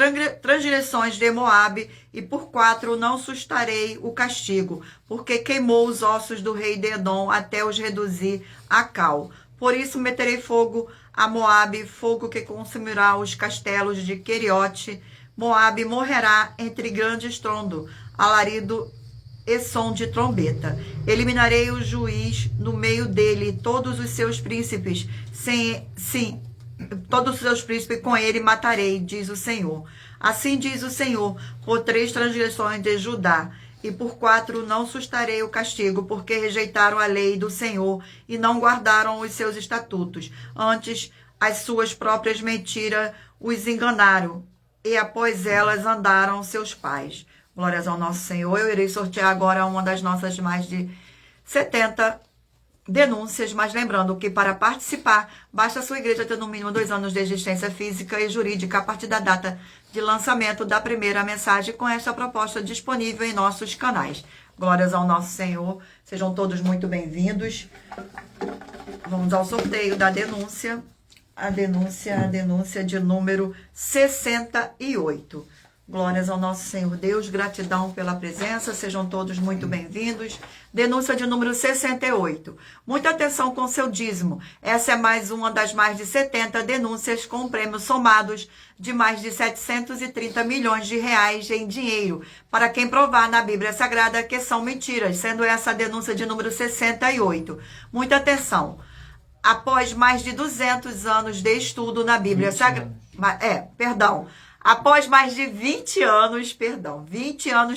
transgressões de Moabe e por 4 não sustarei o castigo, porque queimou os ossos do rei de Edom até os reduzir a cal. Por isso meterei fogo a Moabe, fogo que consumirá os castelos de Queriote. Moabe morrerá entre grande estrondo, alarido e som de trombeta. Eliminarei o juiz no meio dele, todos os seus príncipes, todos os seus príncipes com ele matarei, diz o Senhor. Assim diz o Senhor: por 3 transgressões de Judá e por 4 não sustarei o castigo, porque rejeitaram a lei do Senhor e não guardaram os seus estatutos. Antes, as suas próprias mentiras os enganaram, e após elas andaram seus pais. Glórias ao nosso Senhor. Eu irei sortear agora uma das nossas mais de 70 denúncias, mas lembrando que para participar, basta a sua igreja ter no mínimo 2 anos de existência física e jurídica a partir da data de lançamento da primeira mensagem com esta proposta disponível em nossos canais. Glórias ao nosso Senhor. Sejam todos muito bem-vindos. Vamos ao sorteio da denúncia. A denúncia de número 68. Glórias ao nosso Senhor Deus, gratidão pela presença, sejam todos muito bem-vindos. Denúncia de número 68. Muita atenção com seu dízimo. Essa é mais uma das mais de 70 denúncias com prêmios somados de mais de 730 milhões de reais em dinheiro, para quem provar na Bíblia Sagrada que são mentiras, sendo essa a denúncia de número 68. Muita atenção. Após mais de 200 anos de estudo na Bíblia Sagrada... Após mais de 20 anos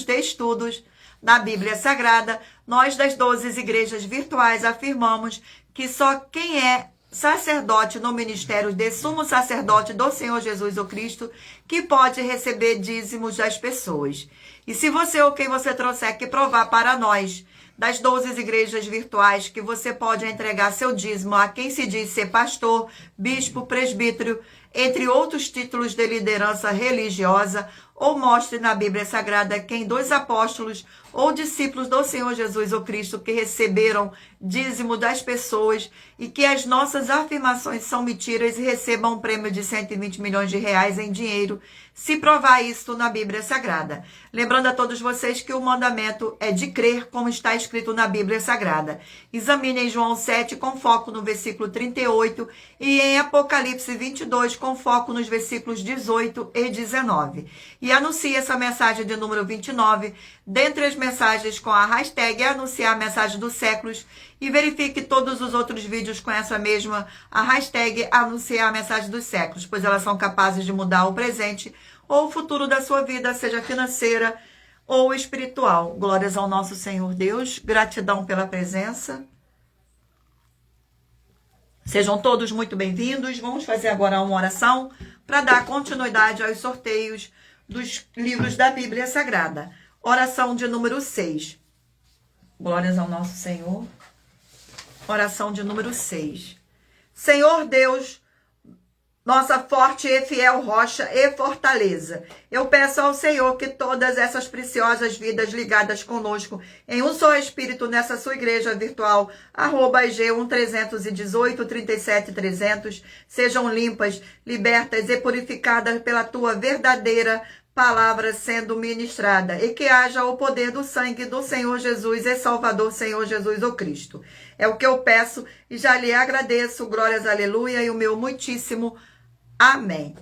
de estudos na Bíblia Sagrada, nós das 12 igrejas virtuais afirmamos que só sacerdote no ministério de sumo sacerdote do Senhor Jesus o Cristo, que pode receber dízimos das pessoas. E se você ou quem você trouxer que provar para nós, das 12 igrejas virtuais, que você pode entregar seu dízimo a quem se diz ser pastor, bispo, presbítero, entre outros títulos de liderança religiosa, ou mostre na Bíblia Sagrada quem dos apóstolos ou discípulos do Senhor Jesus o Cristo que receberam dízimo das pessoas e que as nossas afirmações são mentiras e recebam um prêmio de 120 milhões de reais em dinheiro, se provar isto na Bíblia Sagrada. Lembrando a todos vocês que o mandamento é de crer como está escrito na Bíblia Sagrada. Examinem João 7 com foco no versículo 38 e em Apocalipse 22 com foco nos versículos 18 e 19. E anuncie essa mensagem de número 29, dentre as mensagens com a hashtag anunciar a mensagem dos séculos, e verifique todos os outros vídeos com essa mesma a hashtag anunciar a mensagem dos séculos, pois elas são capazes de mudar o presente ou o futuro da sua vida, seja financeira ou espiritual. Glórias ao nosso Senhor Deus, gratidão pela presença. Sejam todos muito bem-vindos. Vamos fazer agora uma oração para dar continuidade aos sorteios dos livros da Bíblia Sagrada. Oração de número 6. Glórias ao nosso Senhor. Oração de número 6. Senhor Deus, nossa forte e fiel rocha e fortaleza, eu peço ao Senhor que todas essas preciosas vidas ligadas conosco em um só Espírito nessa sua igreja virtual, @IG1-318-37-300, sejam limpas, libertas e purificadas pela tua verdadeira palavra sendo ministrada, e que haja o poder do sangue do Senhor Jesus e Salvador Senhor Jesus o Cristo. É o que eu peço e já lhe agradeço, glórias, aleluia, e o meu muitíssimo amém.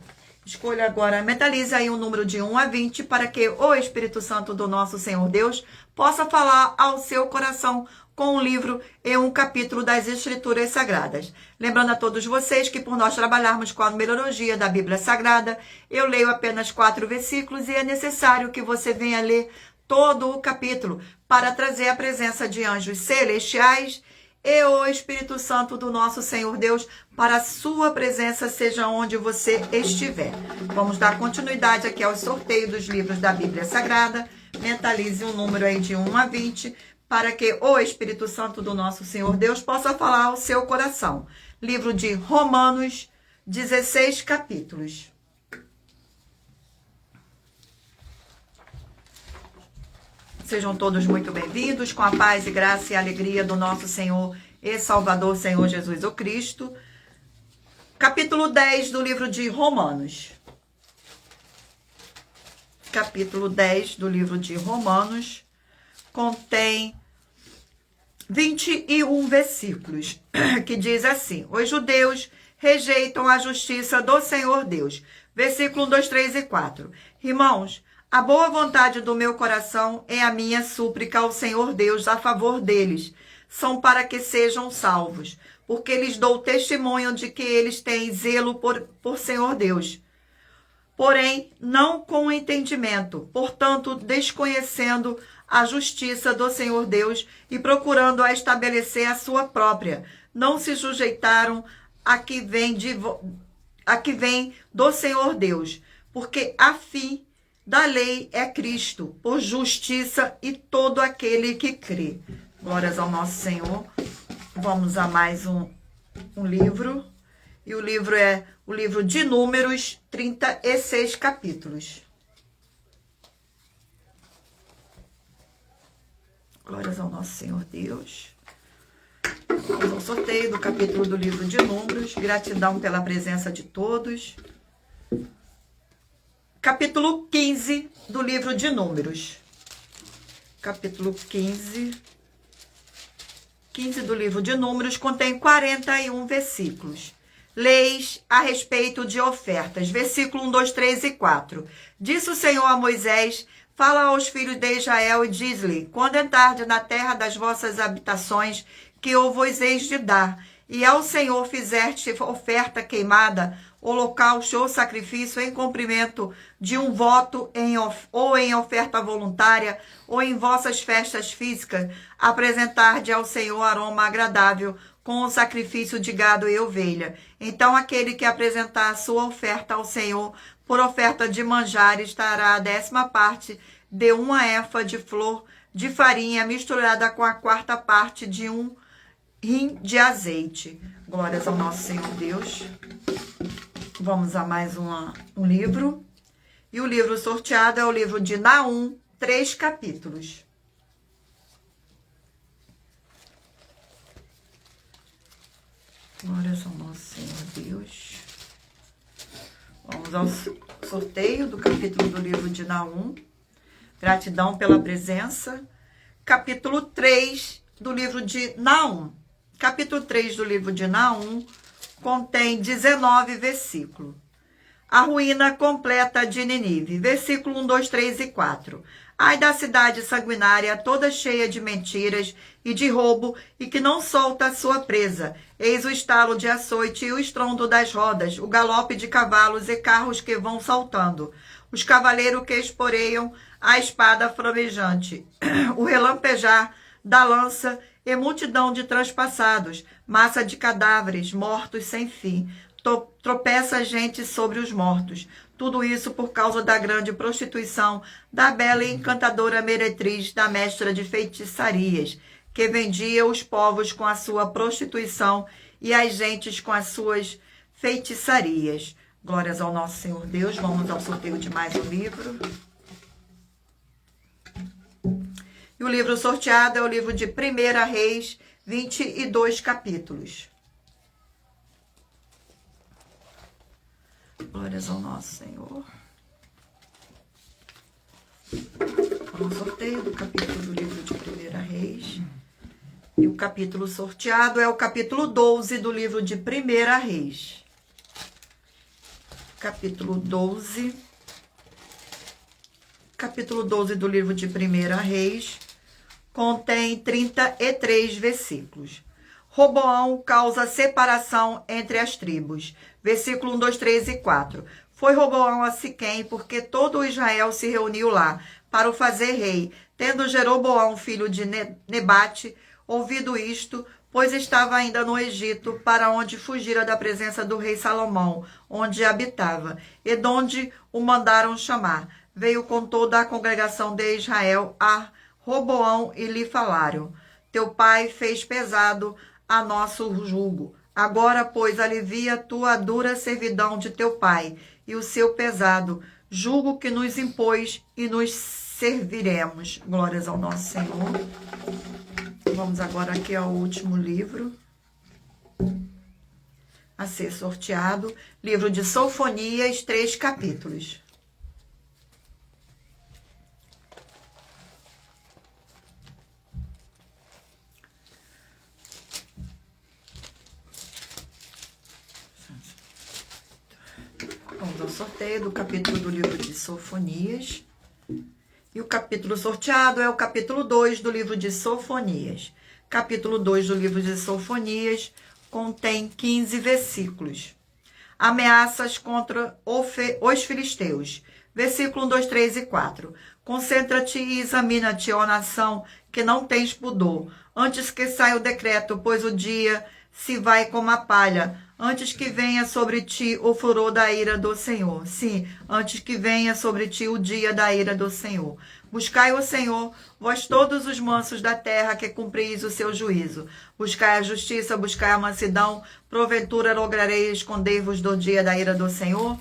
Escolha agora, mentalize aí um número de 1 a 20 para que o Espírito Santo do nosso Senhor Deus possa falar ao seu coração com um livro e um capítulo das Escrituras Sagradas. Lembrando a todos vocês que por nós trabalharmos com a numerologia da Bíblia Sagrada, eu leio apenas 4 versículos e é necessário que você venha ler todo o capítulo para trazer a presença de anjos celestiais e o Espírito Santo do nosso Senhor Deus para a sua presença, seja onde você estiver. Vamos dar continuidade aqui ao sorteio dos livros da Bíblia Sagrada. Mentalize um número aí de 1 a 20 para que o Espírito Santo do nosso Senhor Deus possa falar ao seu coração. Livro de Romanos, 16 capítulos. Sejam todos muito bem-vindos, com a paz e graça e alegria do nosso Senhor e Salvador, Senhor Jesus o Cristo. Capítulo 10 do livro de Romanos. Capítulo 10 do livro de Romanos contém 21 versículos, que diz assim: os judeus rejeitam a justiça do Senhor Deus. Versículo 2, 3 e 4. Irmãos, a boa vontade do meu coração é a minha súplica ao Senhor Deus a favor deles. São para que sejam salvos, porque lhes dou testemunho de que eles têm zelo por Senhor Deus. Porém, não com entendimento, portanto, desconhecendo a justiça do Senhor Deus e procurando a estabelecer a sua própria, não se sujeitaram a que vem do Senhor Deus, porque a fim da lei é Cristo, por justiça e todo aquele que crê. Glórias ao nosso Senhor. Vamos a mais um livro. E o livro é o livro de Números, 36 capítulos. Glórias ao nosso Senhor Deus. Vamos ao sorteio do capítulo do livro de Números. Gratidão pela presença de todos. Capítulo 15 do livro de Números. Capítulo 15 do livro de Números contém 41 versículos. Leis a respeito de ofertas. Versículo 1, 2, 3 e 4. Disse o Senhor a Moisés: fala aos filhos de Israel e diz-lhe: quando entrardes na terra das vossas habitações, que eu vos eis de dar, e ao Senhor fizeste oferta queimada, holocausto ou sacrifício em cumprimento de um voto ou em oferta voluntária, ou em vossas festas físicas, apresentar-de ao Senhor aroma agradável, com o sacrifício de gado e ovelha. Então aquele que apresentar a sua oferta ao Senhor por oferta de manjares estará a 10ª parte de uma efa de flor de farinha misturada com a 4ª parte de um rim de azeite. Glórias ao nosso Senhor Deus. Vamos a mais um livro. E o livro sorteado é o livro de Naum, 3 capítulos. Glórias ao nosso Senhor Deus. Vamos ao sorteio do capítulo do livro de Naum. Gratidão pela presença. Capítulo 3 do livro de Naum. Capítulo 3 do livro de Naum contém 19 versículos. A ruína completa de Nínive. Versículo 1, 2, 3 e 4. Ai da cidade sanguinária, toda cheia de mentiras e de roubo, e que não solta a sua presa. Eis o estalo de açoite e o estrondo das rodas, o galope de cavalos e carros que vão saltando. Os cavaleiros que esporeiam a espada flamejante, o relampejar da lança e multidão de transpassados, massa de cadáveres, mortos sem fim. Tropeça a gente sobre os mortos. Tudo isso por causa da grande prostituição da bela e encantadora meretriz da mestra de feitiçarias, que vendia os povos com a sua prostituição e as gentes com as suas feitiçarias. Glórias ao nosso Senhor Deus. Vamos ao sorteio de mais um livro. E o livro sorteado é o livro de 1 Reis, 22 capítulos. Glórias ao nosso Senhor. Vamos ao sorteio do capítulo do livro de 1 Reis. E o capítulo sorteado é o capítulo 12 do livro de 1 Reis. Capítulo 12. Capítulo 12 do livro de 1 Reis contém 33 versículos. Roboão causa separação entre as tribos. Versículo 1, 2, 3 e 4. Foi Roboão a Siquém, porque todo Israel se reuniu lá para o fazer rei. Tendo Jeroboão, filho de Nebate, ouvido isto, pois estava ainda no Egito, para onde fugira da presença do rei Salomão, onde habitava, e donde o mandaram chamar. Veio com toda a congregação de Israel a Roboão e lhe falaram: teu pai fez pesado a nosso jugo. Agora, pois, alivia tu a dura servidão de teu pai e o seu pesado jugo que nos impôs, e nos serviremos. Glórias ao nosso Senhor. Vamos agora aqui ao último livro a ser sorteado. Livro de Sofonias, 3 capítulos. Vamos ao sorteio do capítulo do livro de Sofonias. E o capítulo sorteado é o capítulo 2 do livro de Sofonias. Capítulo 2 do livro de Sofonias contém 15 versículos. Ameaças contra os filisteus. Versículo 1, 2, 3 e 4. Concentra-te e examina-te, ó nação, que não tens pudor, antes que saia o decreto, pois o dia se vai como a palha, antes que venha sobre ti o furor da ira do Senhor. Sim, antes que venha sobre ti o dia da ira do Senhor. Buscai o Senhor, vós todos os mansos da terra, que cumpris o seu juízo. Buscai a justiça, buscai a mansidão, porventura lograreis esconder-vos do dia da ira do Senhor?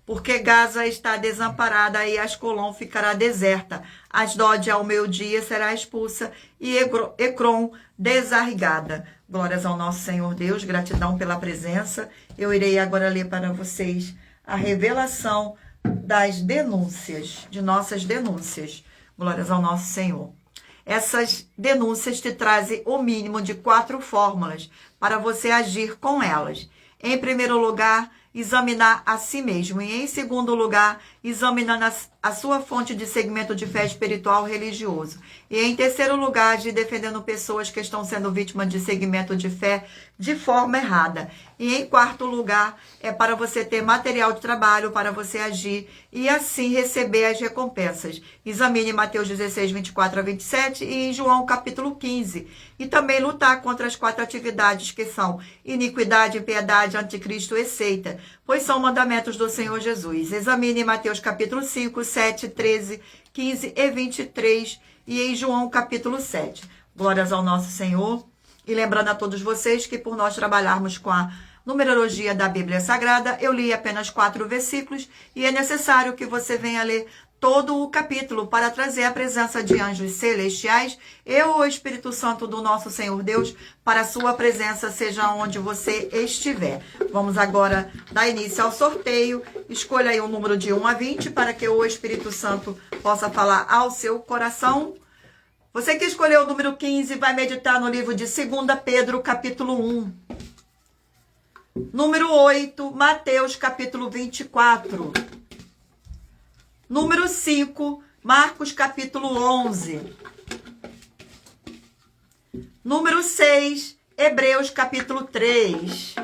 Porque Gaza está desamparada e Ascolon ficará deserta. Asdod ao meio-dia será expulsa e Ecrom desarrigada. Glórias ao nosso Senhor Deus, gratidão pela presença. Eu irei agora ler para vocês a revelação das denúncias, de nossas denúncias. Glórias ao nosso Senhor. Essas denúncias te trazem o mínimo de 4 fórmulas para você agir com elas. Em primeiro lugar, examinar a si mesmo. E em segundo lugar, examinando a sua fonte de segmento de fé espiritual religioso. E em terceiro lugar, de defendendo pessoas que estão sendo vítimas de segmento de fé de forma errada. E em quarto lugar, é para você ter material de trabalho, para você agir e assim receber as recompensas. Examine Mateus 16, 24 a 27 e em João capítulo 15. E também lutar contra as 4 atividades que são iniquidade, impiedade, anticristo e seita, pois são mandamentos do Senhor Jesus. Examine Mateus capítulo 5, 7, 13, 15 e 23 e em João capítulo 7. Glórias ao nosso Senhor. E lembrando a todos vocês que por nós trabalharmos com a numerologia da Bíblia Sagrada, eu li apenas 4 versículos e é necessário que você venha ler todo o capítulo para trazer a presença de anjos celestiais e o Espírito Santo do nosso Senhor Deus para a sua presença, seja onde você estiver. Vamos agora dar início ao sorteio. Escolha aí um número de 1 a 20 para que o Espírito Santo possa falar ao seu coração. Você que escolheu o número 15 vai meditar no livro de 2 Pedro, capítulo 1. Número 8, Mateus, capítulo 24. Número 5, Marcos, capítulo 11. Número 6, Hebreus, capítulo 3.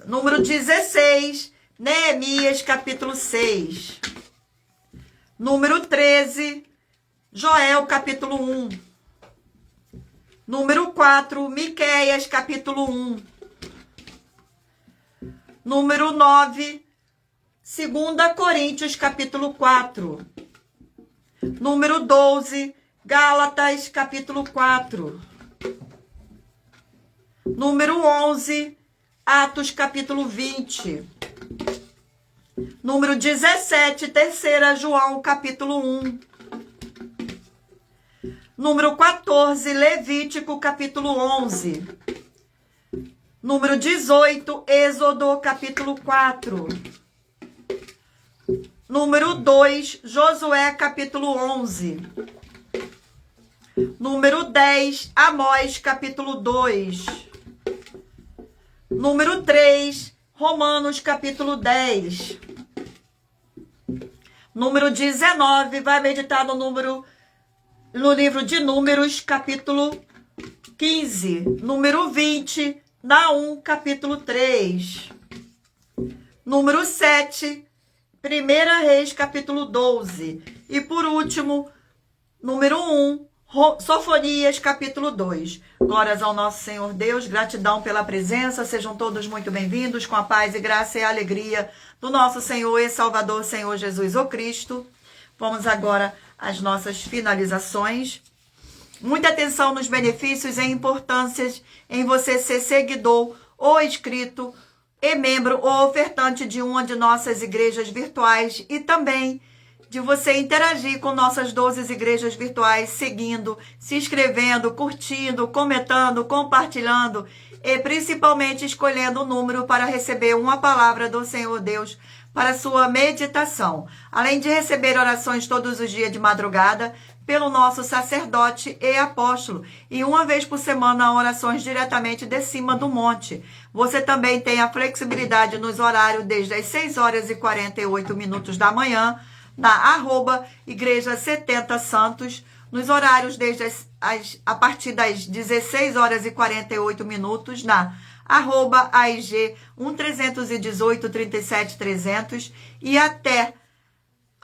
Número 16, Neemias, capítulo 6. Número 13, Joel, capítulo 1. Número 4, Miqueias, capítulo 1. Número 9, 2 Coríntios, capítulo 4. Número 12, Gálatas, capítulo 4. Número 11, Atos, capítulo 20. Número 17, 3 João, capítulo 1. Número 14, Levítico, capítulo 11. Número 18, Êxodo, capítulo 4. Número 2, Josué, capítulo 11. Número 10, Amós, capítulo 2. Número 3, Romanos, capítulo 10. Número 19, vai meditar no livro de Números, capítulo 15. Número 20, Naum, capítulo 3. Número 7, 1 Reis, capítulo 12. E por último, número 1, Sofonias, capítulo 2. Glórias ao nosso Senhor Deus, gratidão pela presença, sejam todos muito bem-vindos, com a paz e graça e alegria do nosso Senhor e Salvador, Senhor Jesus, o Cristo. Vamos agora às nossas finalizações. Muita atenção nos benefícios e importâncias em você ser seguidor ou inscrito e membro ou ofertante de uma de nossas igrejas virtuais e também de você interagir com nossas 12 igrejas virtuais, seguindo, se inscrevendo, curtindo, comentando, compartilhando e principalmente escolhendo o número para receber uma palavra do Senhor Deus para sua meditação. Além de receber orações todos os dias de madrugada pelo nosso sacerdote e apóstolo e uma vez por semana orações diretamente de cima do monte. Você também tem a flexibilidade nos horários desde as 6h48 da manhã na @igreja 70 Santos, nos horários desde a partir das 16h48 na @AIG 1318 37 300 e até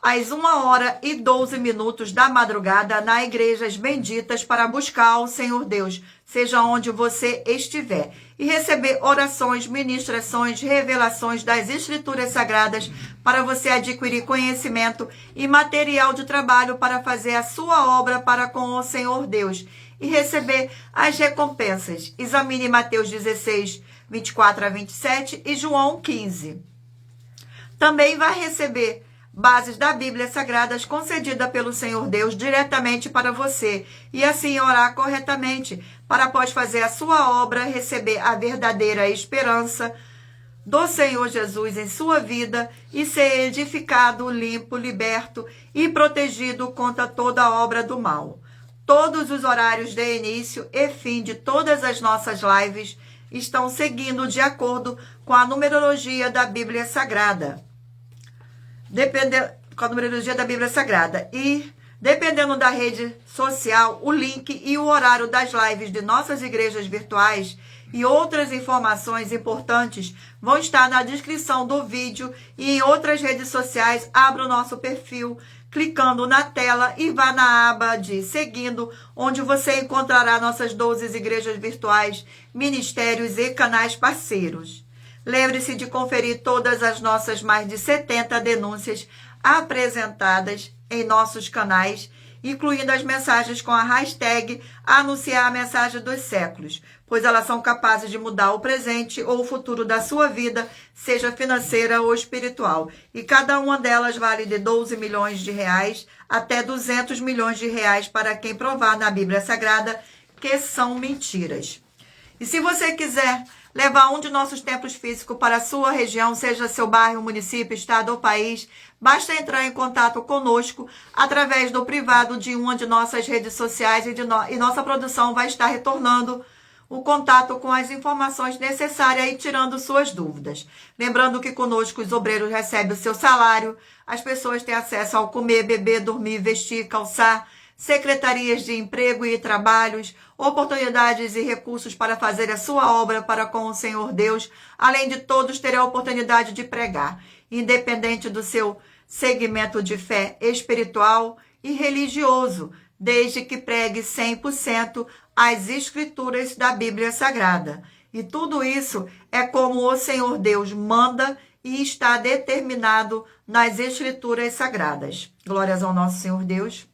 às 1h12 da madrugada na Igrejas Benditas para buscar o Senhor Deus, seja onde você estiver, e receber orações, ministrações, revelações das Escrituras Sagradas para você adquirir conhecimento e material de trabalho para fazer a sua obra para com o Senhor Deus e receber as recompensas. Examine Mateus 16, 24 a 27 e João 15. Também vai receber bases da Bíblia Sagradas concedida pelo Senhor Deus diretamente para você e assim orar corretamente para após fazer a sua obra receber a verdadeira esperança do Senhor Jesus em sua vida e ser edificado, limpo, liberto e protegido contra toda a obra do mal. Todos os horários de início e fim de todas as nossas lives estão seguindo de acordo com a numerologia da Bíblia Sagrada. Com a numerologia da Bíblia Sagrada. E, dependendo da rede social, o link e o horário das lives de nossas igrejas virtuais e outras informações importantes vão estar na descrição do vídeo e em outras redes sociais. Abra o nosso perfil, clicando na tela e vá na aba de Seguindo, onde você encontrará nossas 12 igrejas virtuais, ministérios e canais parceiros. Lembre-se de conferir todas as nossas mais de 70 denúncias apresentadas em nossos canais, incluindo as mensagens com a hashtag Anunciar a Mensagem dos Séculos, pois elas são capazes de mudar o presente ou o futuro da sua vida, seja financeira ou espiritual. E cada uma delas vale de 12 milhões de reais até 200 milhões de reais para quem provar na Bíblia Sagrada que são mentiras. E se você quiser levar um de nossos templos físicos para a sua região, seja seu bairro, município, estado ou país, basta entrar em contato conosco através do privado de uma de nossas redes sociais e nossa produção vai estar retornando o contato com as informações necessárias e tirando suas dúvidas. Lembrando que conosco os obreiros recebem o seu salário, as pessoas têm acesso ao comer, beber, dormir, vestir, calçar, secretarias de emprego e trabalhos, oportunidades e recursos para fazer a sua obra para com o Senhor Deus, além de todos terem a oportunidade de pregar, independente do seu segmento de fé espiritual e religioso, desde que pregue 100% as escrituras da Bíblia Sagrada. E tudo isso é como o Senhor Deus manda e está determinado nas escrituras sagradas. Glórias ao nosso Senhor Deus.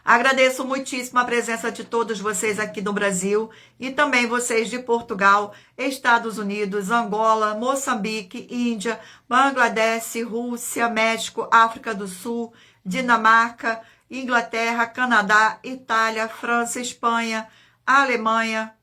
Agradeço muitíssimo a presença de todos vocês aqui no Brasil e também vocês de Portugal, Estados Unidos, Angola, Moçambique, Índia, Bangladesh, Rússia, México, África do Sul, Dinamarca, Inglaterra, Canadá, Itália, França, Espanha, Alemanha,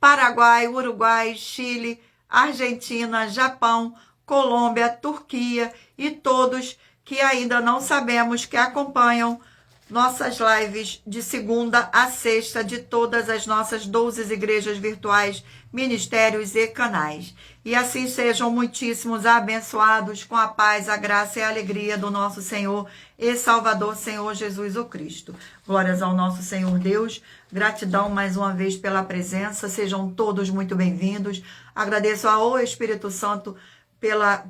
Paraguai, Uruguai, Chile, Argentina, Japão, Colômbia, Turquia e todos que ainda não sabemos que acompanham nossas lives de segunda a sexta de todas as nossas 12 igrejas virtuais, ministérios e canais. E assim sejam muitíssimos abençoados com a paz, a graça e a alegria do nosso Senhor e Salvador, Senhor Jesus o Cristo. Glórias ao nosso Senhor Deus. Gratidão mais uma vez pela presença. Sejam todos muito bem-vindos. Agradeço ao Espírito Santo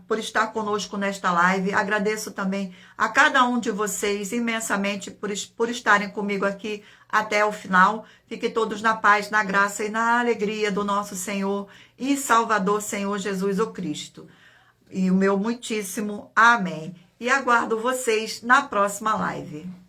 por estar conosco nesta live. Agradeço também a cada um de vocês imensamente por estarem comigo aqui até o final. Fiquem todos na paz, na graça e na alegria do nosso Senhor e Salvador, Senhor Jesus o Cristo. E o meu muitíssimo amém. E aguardo vocês na próxima live.